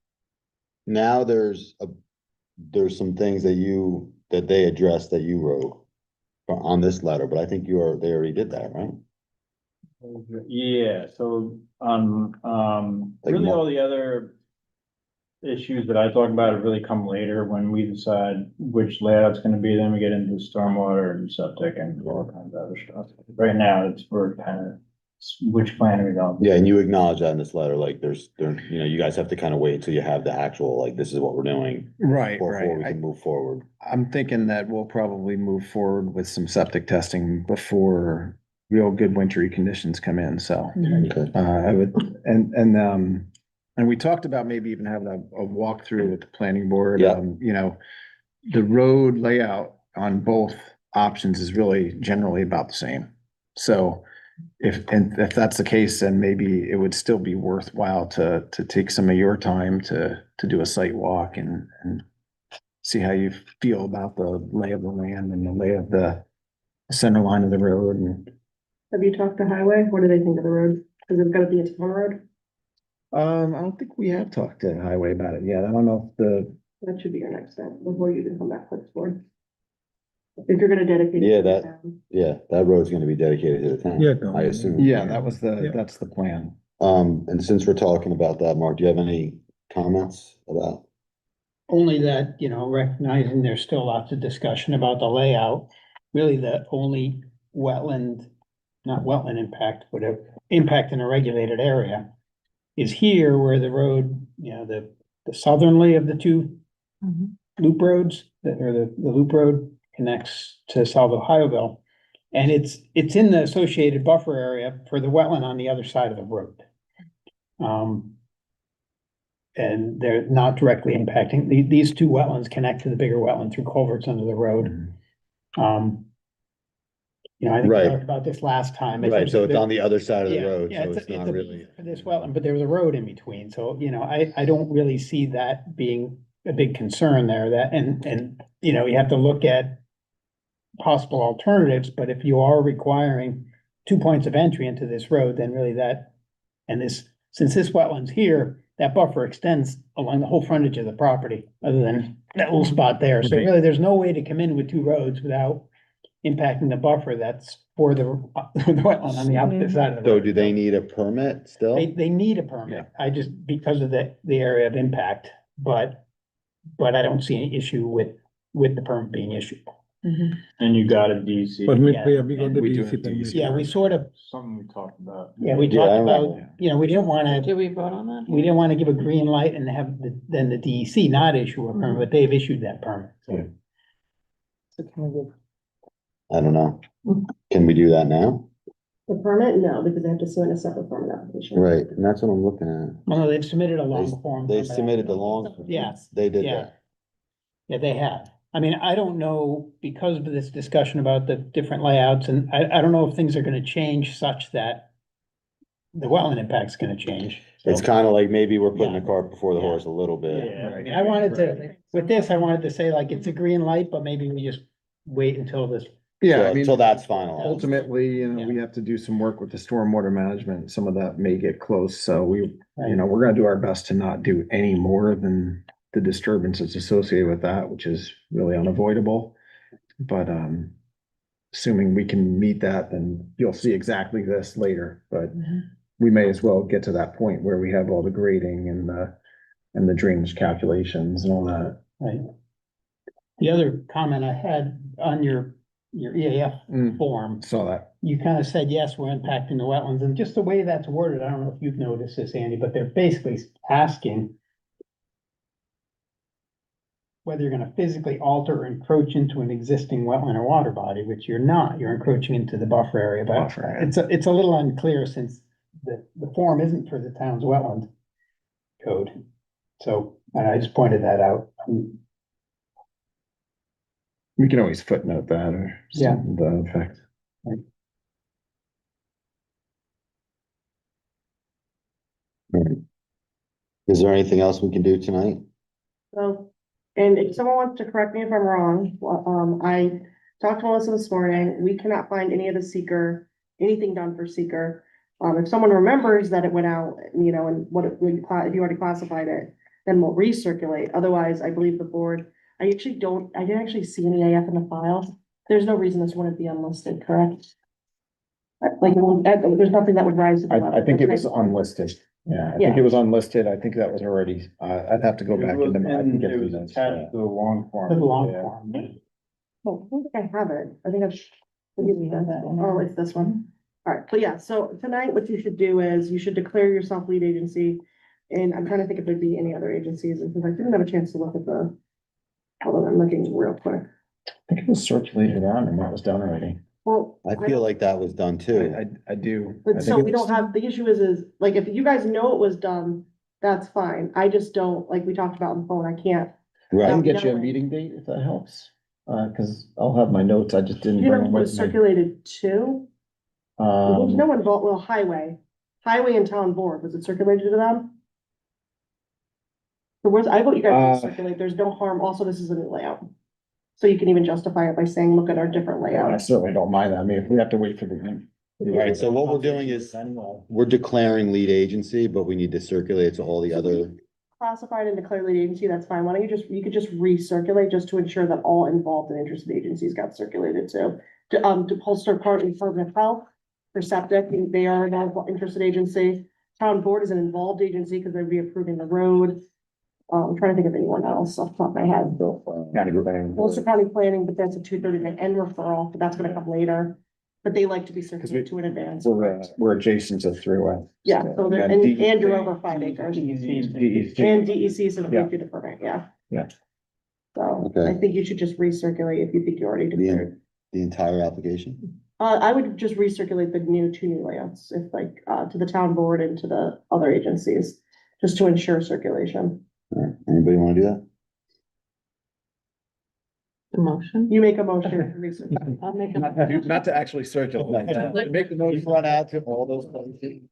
now there's some things that they addressed that you wrote on this letter, but I think they already did that, right? Yeah, so Like really more- all the other issues that I talk about have really come later when we decide which layout's gonna be, then we get into stormwater and septic and all kinds of other stuff. Right now, we're kind of, which plan are we going? Yeah, and you acknowledge that in this letter, like you guys have to kind of wait until you have the actual, like, this is what we're doing. Right, Before we right. can move forward. I'm thinking that we'll probably move forward with some septic testing before real good wintry conditions come in, so. Okay. I would, and we talked about maybe even having a walkthrough with the planning board. Yeah. You know, the road layout on both options is really generally about the same. So if that's the case, then maybe it would still be worthwhile to take some of your time to do a site walk and see how you feel about the lay of the land and the lay of the center line of the road. And Have you talked to Highway? What do they think of the road? Is it gonna be a town road? I don't think we have talked to Highway about it yet. I don't know if That should be your next step before you can come back with this board. If you're gonna dedicate. it Yeah, to the that- town. Yeah, that road's gonna be dedicated to the town. Yeah, I assume. that's the plan. And since we're talking about that, Mark, do you have any comments about? Only that, you know, recognizing there's still lots of discussion about the layout, really the only not wetland impact, but a impact in a regulated area is here where the road, you know, the southerly of the two loop roads, or the loop road connects to South Ohioville. And it's in the associated buffer area for the wetland on the other side of the road. And they're not directly impacting, these two wetlands connect to the bigger wetland through culverts under the road. You know, I think we Right. talked about this last time. Right, so it's on the other side of the Yeah, road, yeah, so it's not a- really. For this wetland, but there was a road in between, so, you know, I don't really see that being a big concern there, that, and, you know, you have to look at possible alternatives, but if you are requiring 2 points of entry into this road, then really since this wetland's here, that buffer extends along the whole frontage of the property, other than that little spot there, so Right. really, there's no way to come in with 2 roads without impacting the buffer that's for the wetland on the opposite side of the road. So do they need a permit still? They need a permit, I just, because of the area of impact, but I don't see any issue with the permit being issued. And you got a DC. Yeah. We do have DC. Yeah, we sort of, Something we talked about. yeah, we Yeah, I talked about, remember. you know, we didn't wanna, Did we vote on that? we didn't wanna give a green light and have then the DEC not issue a permit, but they've issued that permit. Yeah. So can we give- I don't know. Can we do that now? The permit, no, because they have to submit a separate permit application. Right, and that's what I'm looking at. Well, they've submitted a long form. They permit submitted the application. long. Yeah, They did yeah. that. Yeah, they have. I mean, I don't know, because of this discussion about the different layouts, and I don't know if things are gonna change such that the wetland impact's gonna change. So, It's kind of like maybe we're putting the Yeah. cart before the Yeah. horse a little bit. I mean, I wanted to, with this, I wanted to say like, it's a green light, but maybe we just wait until this. Yeah, I So- mean, Till that's finalized. ultimately, you know, we have to do some work with the stormwater management. Some of that may get close, so we're gonna do our best to not do any more than the disturbances associated with that, which is really unavoidable. But, assuming we can meet that, then you'll see exactly this later, but we may as well get to that point where we have all the grading and the drainage calculations and all that. Right. The other comment I had on your EAF form, Saw that. you kind of said, yes, we're impacting the wetlands, and just the way that's worded, I don't know if you've noticed this, Andy, but they're basically asking whether you're gonna physically alter or encroach into an existing wetland or water body, which you're not, you're encroaching into the buffer area, but Buffer area. it's a little unclear since the form isn't for the town's wetland code. So, and I just pointed that out. We can always footnote that or Yeah. something to that effect. Is there anything else we can do tonight? So, and if someone wants to correct me if I'm wrong, I talked to Melissa this morning, we cannot find any of the seeker, anything done for seeker. If someone remembers that it went out, you know, and what it would, if you already classified it, then we'll recirculate. Otherwise, I believe the board, I didn't actually see any AF in the file. There's no reason this wouldn't be unlisted, correct? Like, there's nothing that would rise to the level. I think it was unlisted. Yeah, I think Yeah. it was unlisted. I think that was already, I'd have to go back into. I can get It was through those. attached to the long form. The long Yeah. form. Oh, I don't think I have it. I think I've. Oh, it's this one. All right, but yeah, so tonight what you should do is you should declare yourself lead agency. And I'm trying to think if there'd be any other agencies, because I didn't have a chance to look at the. Hold on, I'm looking real quick. I think it was circulated around and that was done already. Well. I feel like that was done too. I do. I But think so it we was- don't have, the issue is like, if you guys know it was done, that's fine. I just don't, like we talked about on the phone, I can't. I Right, can get you a No. meeting date if that helps, cause I'll have my notes. I just didn't You know, bring it them was with me. circulated to, there's no Um, involved, well, highway and town board, was it circulated to them? There was, I vote you guys can circulate, there's no harm, also this is a new layout. So you can even justify it by saying, look at our different I layouts. certainly don't mind that. I mean, if we have to wait for the. right, so what we're doing is, we're declaring lead agency, but we need to circulate to all the other, Classified and declared lead agency, that's fine, why don't you could just recirculate, just to ensure that all involved and interested agencies got circulated too. To Polster Park and Department of Health, for septic, they are an interested agency. Town board is an involved agency, because they'd be approving the road. I'm trying to think of anyone else off the top of my head. County planning. Ulster County Planning, but that's a 239 referral, but that's gonna come later. But they like to be circulated to in advance. We're adjacent to throughway. Yeah, so they're, and you're over 5 acres. DEC. And DEC is an Yeah. approved the permit, yeah. Yeah. So Okay. I think you should just recirculate if you think you already declared. the entire application. I would just recirculate the two new layouts, if like, to the town board and to the other agencies, just to ensure circulation. All right, anybody wanna do that? The motion? You make a motion to recirculate. I'll make a. Not to actually circulate. Make the We've run out to all those places.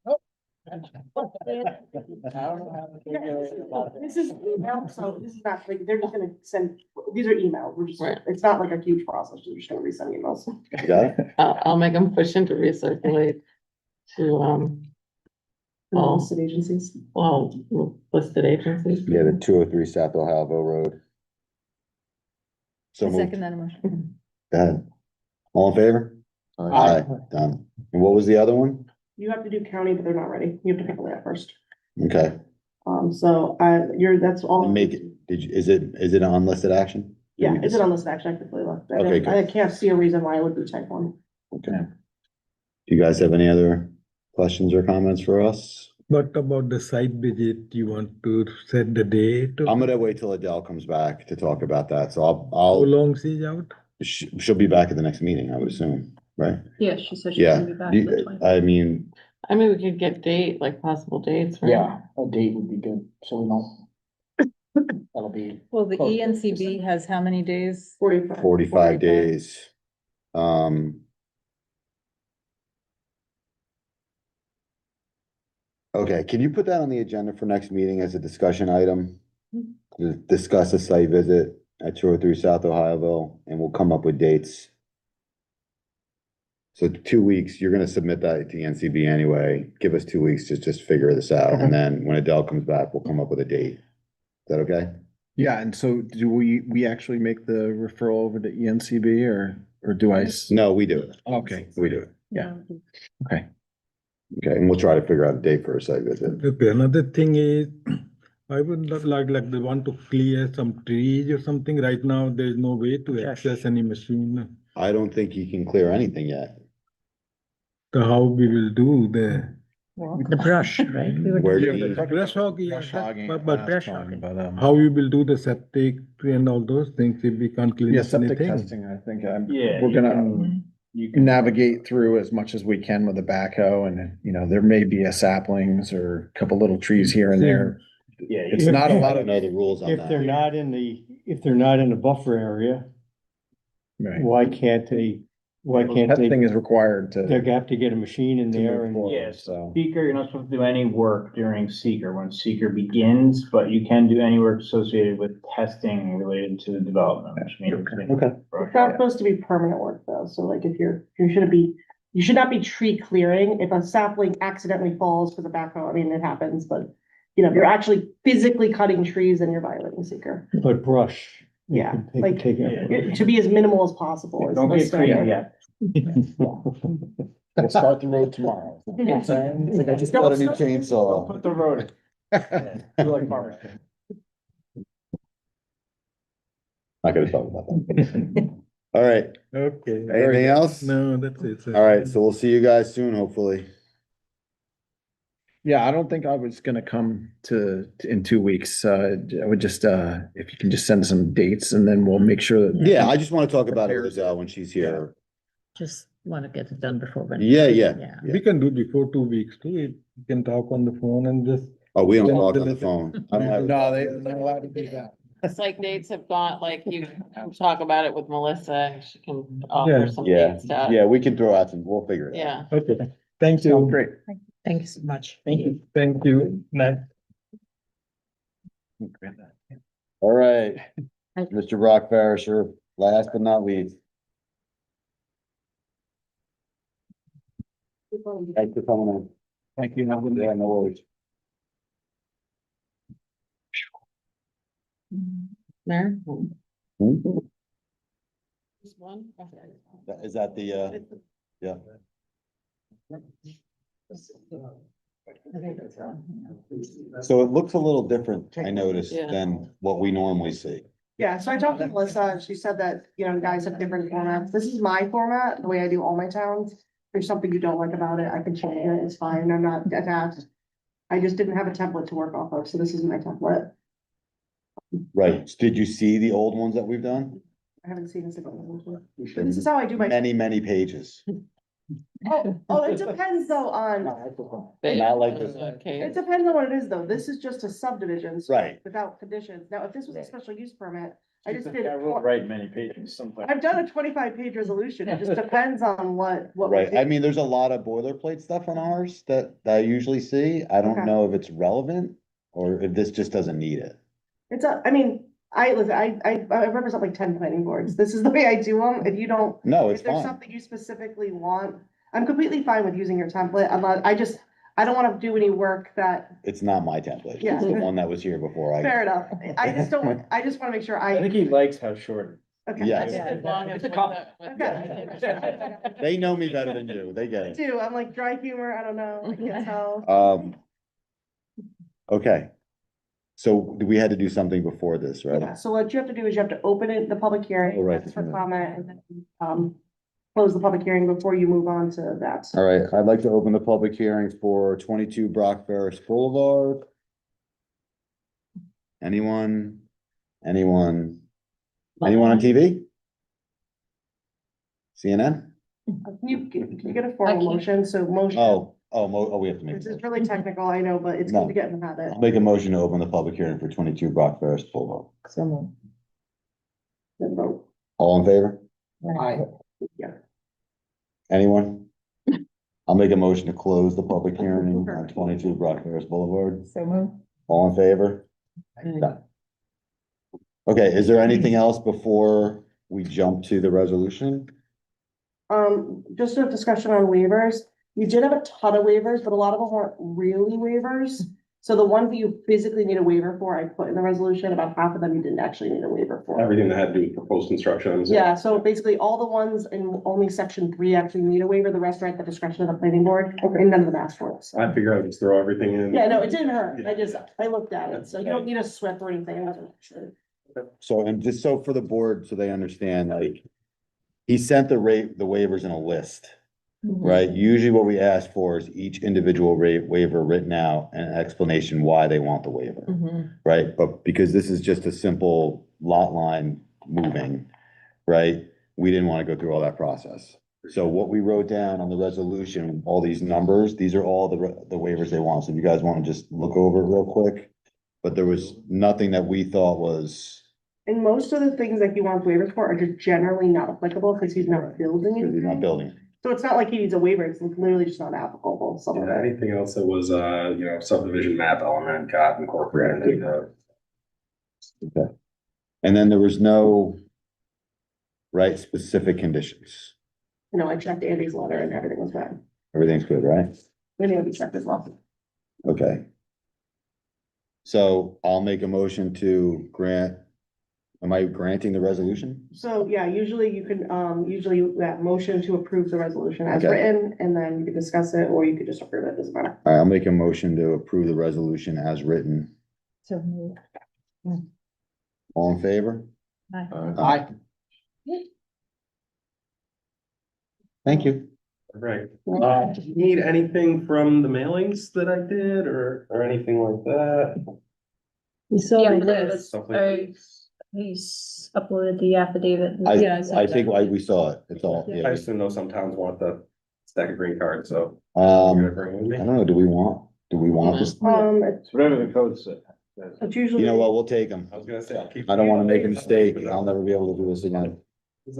This is email, so this is not, like, they're just gonna send, these are emails, we're just, Right. it's not like a huge process, you're just gonna resend emails. Got it? I'll make a motion to recirculate to, All city agencies. well, listed agencies. Yeah, the 203 South Ohio Road. So I moved. second that motion. Go ahead. All in favor? Aye, done. And what was the other one? You have to do county, but they're not ready, you have to pick a layout first. Okay, So, that's all. and make it, is it an unlisted action? Yeah, is it on this action? I completely looked. Okay, good. I can't see a reason why it would be type one. Okay. Do you guys have any other questions or comments for us? What about the site visit? You want to set the date? I'm gonna wait till Adele comes back to talk about that, so How I'll, long she's out? she'll be back at the next meeting, I would assume, right? Yeah, she said she's Yeah, gonna be back. the 20th. I mean, We could get date, like possible dates, right? Yeah, a date would be good, so we don't That'll be. Well, the close to ENCB has how many days? 45. 45 days. Okay, can you put that on the agenda for next meeting as a discussion item? To discuss a site visit at 203 South Ohioville, and we'll come up with dates. So 2 weeks, you're gonna submit that to the NCB anyway. Give us 2 weeks to just figure this out, and then when Adele comes back, we'll come up with a date. Is that okay? Yeah, and so do we actually make the referral over to ENCB or do I? No, we do it. Okay, We do it. yeah, okay. Okay, and we'll try to figure out a date for a site visit. Okay, another thing is, I would not like they want to clear some trees or something. Right now, there is no way to access any machine. I don't think you can clear anything yet. So how we will do the The brush, right? Where Yeah, do you- brush hog, yeah, Brush hogging but last time, but, how we will do the septic and all those things if we can't clear yeah, septic anything? testing, I think, Yeah, we're you gonna can- you can navigate through as much as we can with the backhoe and, you know, there may be a saplings or a couple little trees here and there. Yeah, It's you- not a I lot don't of, know the rules on If they're that. not in the, if they're not in the buffer area, right. why can't they, Testing is required they to. have to get a machine in to there move and. forward, Yes, so. seeker, you're not supposed to do any work during seeker when seeker begins, but you can do any work associated with testing related to the development, which means. Okay. It's not supposed to be permanent work though, so like if you should not be tree clearing. If a sapling accidentally falls for the backhoe, I mean, it happens, but you know, if you're actually physically cutting trees, then you're violating seeker. But brush. they Yeah, could- they could like- take it. To be as minimal as possible. is Don't the get creative standard. yet. We'll start the road tomorrow. It's like I just got a new chainsaw. Put the road. You like farmers. Not gonna talk about that. All right, Okay. anything else? No, that's it. All right, so we'll see you guys soon, hopefully. Yeah, I don't think I was gonna come in 2 weeks. I would just, if you can just send some dates and then we'll make sure that. Yeah, I just wanna talk about it with Adele when she's here. Just want to get it done before. Yeah. We can do before 2 weeks too. We can talk on the phone and just. Oh, we don't Yeah, talk the on the little- phone. I don't have. No, they're not allowed to do that. It's like dates have gone, like you talk about it with Melissa and she can Yeah. offer some Yeah, dates to. yeah, we can throw out some, we'll figure it out. Yeah. Okay, thank you. Great. Thank you so much. Thank you. Thank you. Night. All right, Mr. Brock Farrisher, last but not least. Thanks for coming in. Thank you. Yeah, no worries. There. Hmm? Just one? Okay. Is that the, yeah, I think that's wrong. so it looks a little different, I noticed, Yeah. than what we normally see. Yeah, so I talked to Melissa and she said that, you know, guys have different formats. This is my format, the way I do all my towns. If there's something you don't like about it, I can change it. It's fine. I'm not attached. I just didn't have a template to work off of, so this is my template. Right, did you see the old ones that we've done? I haven't seen a single one. But this is how I do my. Many pages. Oh, it depends though on, Not like this. it depends on what it is though. This is just a subdivision. so Right. Without conditions. Now, if this was a special use permit, I just did. I will write many pages sometimes. I've done a 25-page resolution. It just depends on what. we Right, do. I mean, there's a lot of boilerplate stuff on ours that I usually see. I don't Okay. know if it's relevant or if this just doesn't need it. It's I mean, listen, I represent like 10 planning boards. This is the way I do them. If you don't, No, it's if there's fine. something you specifically want, I'm completely fine with using your template. I don't want to do any work that, It's not my template. Yeah. It's the one that was here before I. fair enough. I just don't, I just want to make sure I think he likes how short. Okay. Yes. As long as. It's a cop. Okay. They know me better than you. They get I it. do. I'm like dry humor. I don't know. I can't tell. Okay. So we had to do something before this, Yeah, right? so what you have to do is you have to open it, the public hearing, Oh, right. ask for comment, and then, close the public hearing before you move on to that. All right, I'd like to open the public hearing for 22 Brock Ferris Boulevard. Anyone? Anyone on TV? CNN? Can you get a formal motion? So motion. Oh, we have to make. This is really technical, I know, but it's No. good to get in the habit. I'll make a motion to open the public hearing for 22 Brock Ferris Boulevard. So Then vote. All in favor? Aye. Yeah. Anyone? I'll make a motion to close the public hearing on 22 Brock Ferris Boulevard. So move. All in favor? Done. Okay, is there anything else before we jump to the resolution? Just a discussion on waivers. You did have a ton of waivers, but a lot of them weren't really waivers. So the ones that you physically need a waiver for, I put in the resolution, about half of them you didn't actually need a waiver for. Everything that had to do with proposed construction. Yeah, so basically all the ones in only section 3 actually need a waiver, the rest are at the discretion of the planning board, and none of them asked for it, so. I figured I'd just throw everything in. Yeah, no, it didn't hurt, I looked at it, so you don't need a SWIP or anything, I wasn't sure. So, and just so for the board, so they understand, like, he sent the waivers in a list, right? Usually what we ask for is each individual waiver written out and an explanation why they want the waiver, right? But because this is just a simple lot line moving, right? We didn't want to go through all that process. So what we wrote down on the resolution, all these numbers, these are all the waivers they want. So if you guys want to just look over it real quick. But there was nothing that we thought was, And most of the things that he wants waivers for are just generally not applicable, because he's not building because he's not anything. building. So it's not like he needs a waiver, it's literally just not applicable, some of it. Anything else that was, subdivision map element got incorporated into the. Okay. And then there was no, right, specific conditions. You know, I checked Andy's letter and everything was fine. Everything's good, right? Everything will be checked as well. Okay. So I'll make a motion to grant, am I granting the resolution? So, yeah, usually you can, usually that motion to approve the resolution as Okay. written, and then you could discuss it, or you could just approve it, doesn't matter. All right, I'll make a motion to approve the resolution as written. So move. All in favor? Aye. Thank you. Right. Do you need anything from the mailings that I did or anything like that? You saw Yeah, the there list. Stuff like He's uploaded the affidavit. Yeah, I saw I think we saw it. It's all, I yeah. just didn't know some towns want the stack of green cards, so. you're gonna bring it with I me? don't know, do we want this? It's Whatever the code says. it's usually. You know what, we'll take them. I was gonna say, I'll keep. I don't wanna make a mistake. I'll never be able to do this again.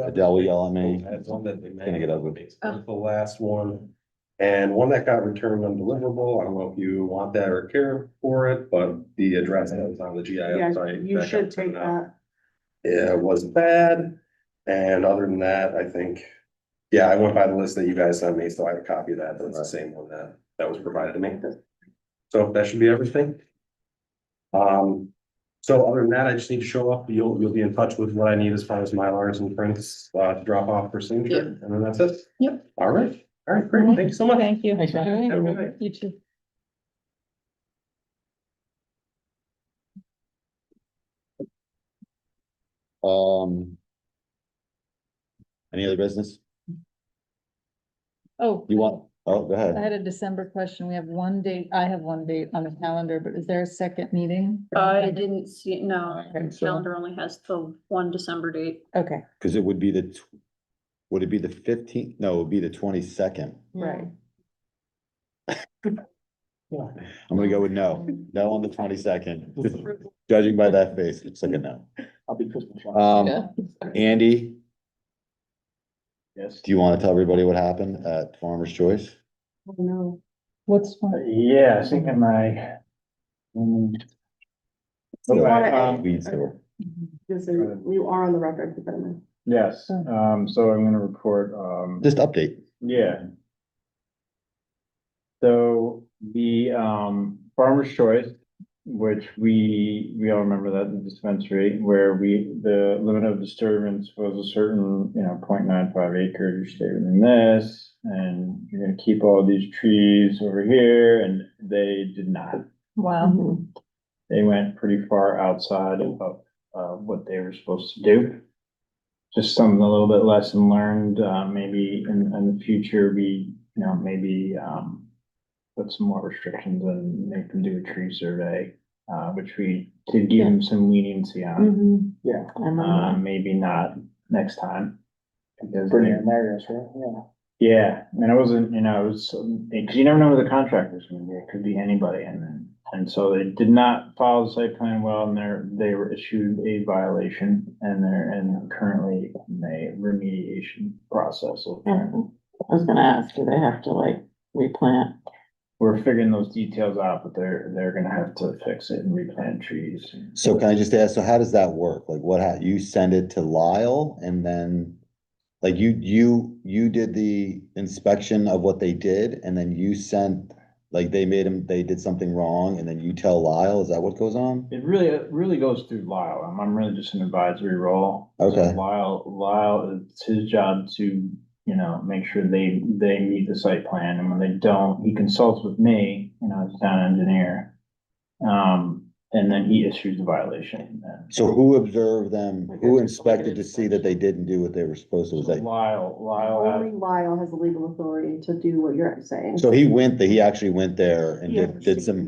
Adele will yell at me. I had one that they Gonna get ugly. It's the last one. And one that got returned undeliverable. I don't know if you want that or care for it, but the address that was on the Yeah, GIS site. you that should got take returned out. that. It was bad. And other than that, I think, yeah, I went by the list that you guys sent me, so I have a copy of that. But it's the same one that was provided to me. So that should be everything. So other than that, I just need to show up. You'll be in touch with what I need as far as Mylars and prints, to drop off for signature, and then that's it. Yep. All right, great. Thank you so much. Thank you. Have a good night. You too. Any other business? Oh, You want, oh, go I ahead. had a December question. We have one date, I have one date on the calendar, but is there a second meeting? I didn't see, no, Okay, so- calendar only has the one December date. Okay, Cause it would be would it be the 15th? No, it would be the 22nd. right. I'm gonna go with no on the 22nd. Judging by that face, it's like a no. I'll be Christmas. Andy, Yes. do you wanna tell everybody what happened at Farmer's Choice? Oh, no. What's one? Yeah, I think in my. You wanna- Weed store. Just so you are on the record, for them. Yes, so I'm gonna report, Just update. yeah. So the Farmer's Choice, which we all remember that, the dispensary, where the limit of disturbance was a certain, 0.95 acres, you stay within this, and you're gonna keep all these trees over here, and they did not. Wow. They went pretty far outside of what they were supposed to do. Just something a little bit lesson learned, maybe in the future, maybe put some more restrictions and make them do a tree survey, which we did give them some leniency on. Yeah. Maybe not next time. Because Bernie and Marius, right? Yeah. Yeah, and it wasn't, it was, because you never know who the contractor's gonna be, it could be anybody, and so they did not follow the site plan well, and they were issued a violation, and currently in a remediation process. of trying to- I was gonna ask, do they have to like replant? We're figuring those details out, but they're gonna have to fix it and replant trees. So can I just ask, so how does that work? Like you send it to Lyle and then, like you did the inspection of what they did and then you sent, like they did something wrong and then you tell Lyle, is that what goes on? It really goes through Lyle. I'm really just an advisory role. So Okay. Lyle, it's his job to, make sure they meet the site plan, and when they don't, he consults with me, as town engineer. And then he issues the violation. So who observed them? Who inspected to see that they didn't do what they were supposed to? Was that? Lyle, Only Lyle has the legal authority to do what you're saying. So he actually went there and Yeah. did some,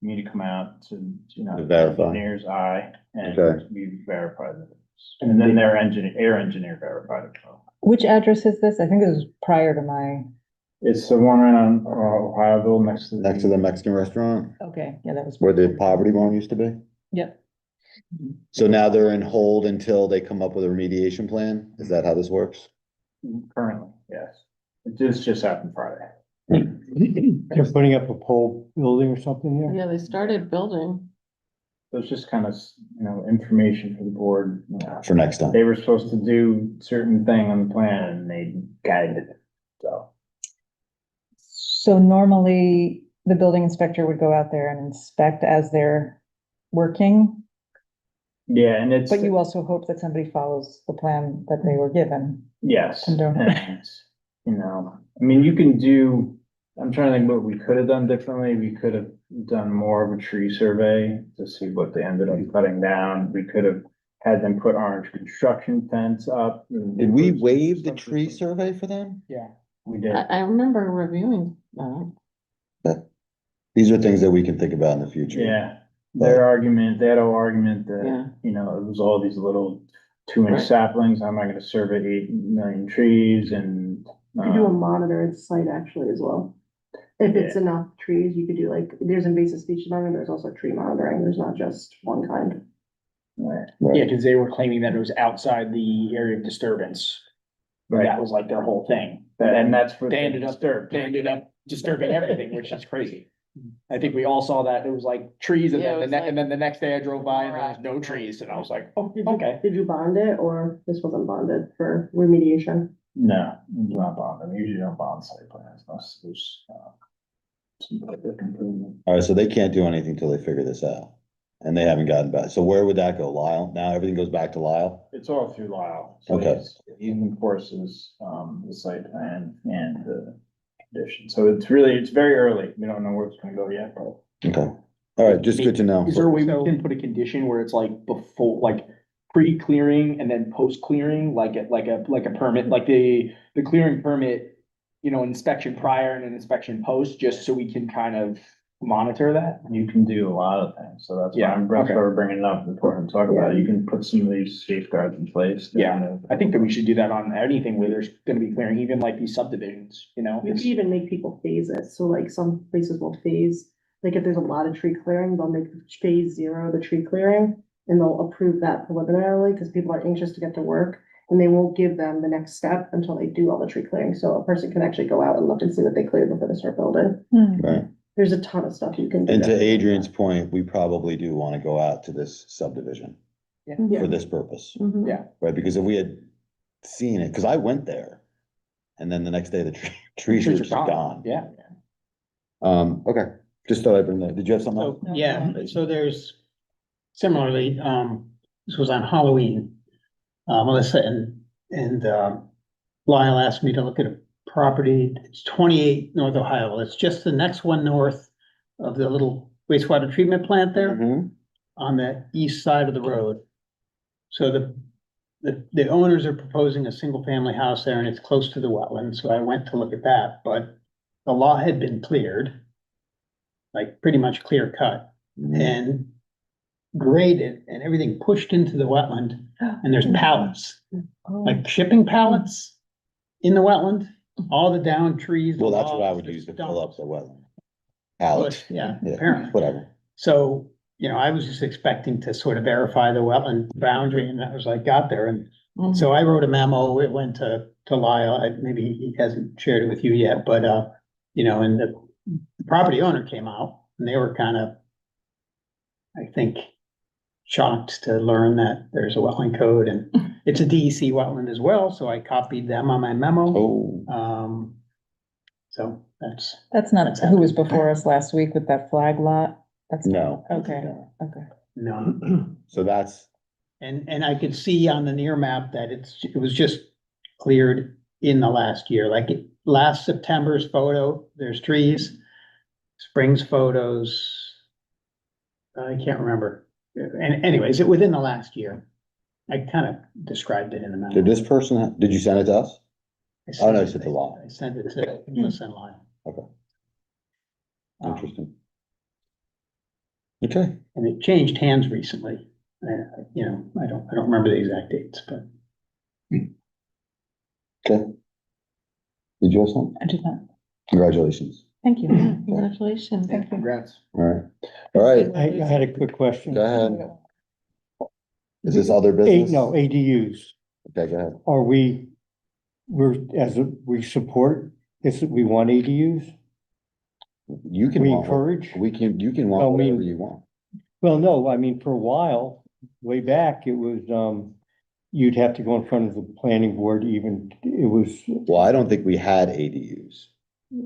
Me to come out to, To verify. engineer's eye, and Okay. we verified it. And then their air engineer verified it. Which address is this? I think this was prior to my, It's the one right on, Ohioville, next to. next to the Mexican restaurant okay, yeah, that was. where the Poverty Barn used to be. Yep. So now they're in hold until they come up with a remediation plan? Is that how this works? Currently, yes. It just happened Friday. They're putting up a pole building or something there? Yeah, they started building. So it's just kind of, information for the board. For next time. They were supposed to do certain thing on the plan and they guided it, so. So normally the building inspector would go out there and inspect as they're working, Yeah, and it's, but you also hope that somebody follows the plan that they were given. yes, Condone. and, you can do, I'm trying to think what we could have done differently. We could have done more of a tree survey to see what they ended up cutting down. We could have had them put orange construction fence up. Did we waive the tree survey for them? Yeah, we did. I remember reviewing, These are things that we can think about in the future. Yeah, they had an argument Yeah. that, it was all these little 2-inch Right. saplings, how am I gonna survey 8 million trees and. You could do a monitored site actually as well. If it's enough trees, you could do there's invasive species monitoring, there's also tree monitoring, there's not just one kind. Yeah, because they were claiming that it was outside the area of disturbance. Right. That was like their whole thing. And that's for. They ended up disturbing everything, which is crazy. I think we all saw that. It was like trees and Yeah, it then was and then the next day I drove by and there was no trees and I was like, oh, okay. Did you bond it, or this wasn't bonded for remediation? No, it's not bond, we usually don't bond site plans unless there's, some big improvement. All right, so they can't do anything till they figure this out. And they haven't gotten back. So where would that go? Lyle? Now everything goes back to Lyle? It's all through Lyle. So Okay. He enforces, the site plan and the condition. So it's very early. We don't know where it's gonna go yet, but. Okay. All right, just good to know. Is there a way we can put a condition where it's like before, like pre-clearing and then post-clearing, like a permit, like the clearing permit, inspection prior and an inspection post, just so we can kind of monitor that? You can do a lot of things, so that's why Yeah, that's why okay. we're bringing it up, important to talk about it. You can put some of these safeguards in place. Yeah, I think that we should do that on anything where there's gonna be clearing, even like these subdivisions, You it's- could even make people phase it, so some places will phase, if there's a lot of tree clearing, they'll make phase 0 the tree clearing. And they'll approve that preliminarily, because people are anxious to get to work, and they won't give them the next step until they do all the tree clearing, so a person can actually go out and look and see what they cleared before they start building. Right. There's a ton of stuff you can do. And to Adrian's point, we probably do want to go out to this subdivision Yeah. for this purpose, Mhm. Yeah. right? Because if we had seen it, because I went there and then the next day the trees were just gone. Yeah. Okay, just thought I'd bring that. Did you have something else? So, yeah, so there's similarly, this was on Halloween. Melissa and Lyle asked me to look at a property, it's 28 North Ohio, it's just the next one north of the little wastewater treatment plant there Mhm. on the east side of the road. So the owners are proposing a single family house there and it's close to the wetland, so I went to look at that, but the lot had been cleared, like pretty much clear cut and graded and everything pushed into the wetland, and there's pallets, like shipping pallets in the wetland. all the down trees. the Well, that's what I logs, would the use to fill up stumps. the wetland. Alex, Yeah, yeah, apparently. whatever. So, I was just expecting to sort of verify the wetland boundary and that was like, got there and so I wrote a memo, it went to Lyle, maybe he hasn't shared it with you yet, but, and the property owner came out and they were kind of, I think, shocked to learn that there's a wetland code and it's a DEC wetland as well, so I copied them on my memo. Oh, So that's, That's not who was before us last week with that flag lot? That's. no. Okay, okay. no. So that's, And I could see on the near map that it was just cleared in the last year, like last September's photo, there's trees. Spring's photos. I can't remember. And anyways, within the last year. I kind of described it in the memo. did this person, did you send it to us? I Oh, no, sent it's at the law. I sent it to Melissa and Lyle. Okay, Um, interesting. Okay, And it changed hands recently. I don't remember the exact dates, but. okay. Did you have something? I did not. Congratulations. Thank you. Congratulations. Congrats. All right, all right, I had a quick question. go ahead. Is this other business? No, ADUs. Okay, go ahead. Are we, we support, we want ADUs? You can We want, encourage? you can want I mean- whatever you want. Well, no, I mean, for a while, way back, it was, you'd have to go in front of the planning board even, it was, Well, I don't think we had ADUs.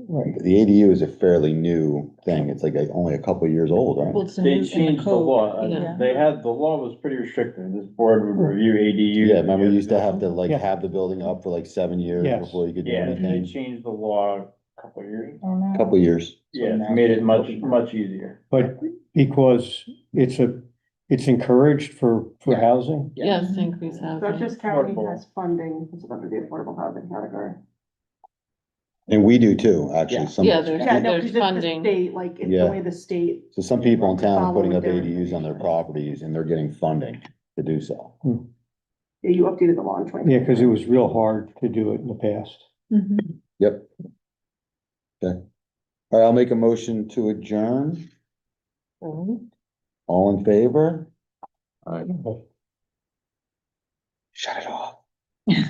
right. The ADU is a fairly new thing. It's like only a couple of years old, right? Well, it's They in the changed the code. law. Yeah. The law was pretty restrictive. This board would review ADU. Yeah, remember you used to have to like Yeah. have the building up for like 7 years Yes. before you could do Yeah, they anything. changed the law a couple of years. Oh, no. Couple of years. Yeah, made it much easier. But because it's encouraged for Yeah. housing? Yes, increase housing. Dutchess County Affordable. has funding, it's under the affordable housing category. And we do too, actually. Yeah. Some, Yeah, there's, Yeah, no, there's because it's the funding. state, like, it's Yeah. the way the state. so some people in town are putting up Following their ADUs on their properties and they're getting funding to do so. Yeah, you updated the law in 20. Yeah, because it was real hard to do it in the past. Mhm. Yep. Okay. All right, I'll make a motion to adjourn. All in favor? Shut it off.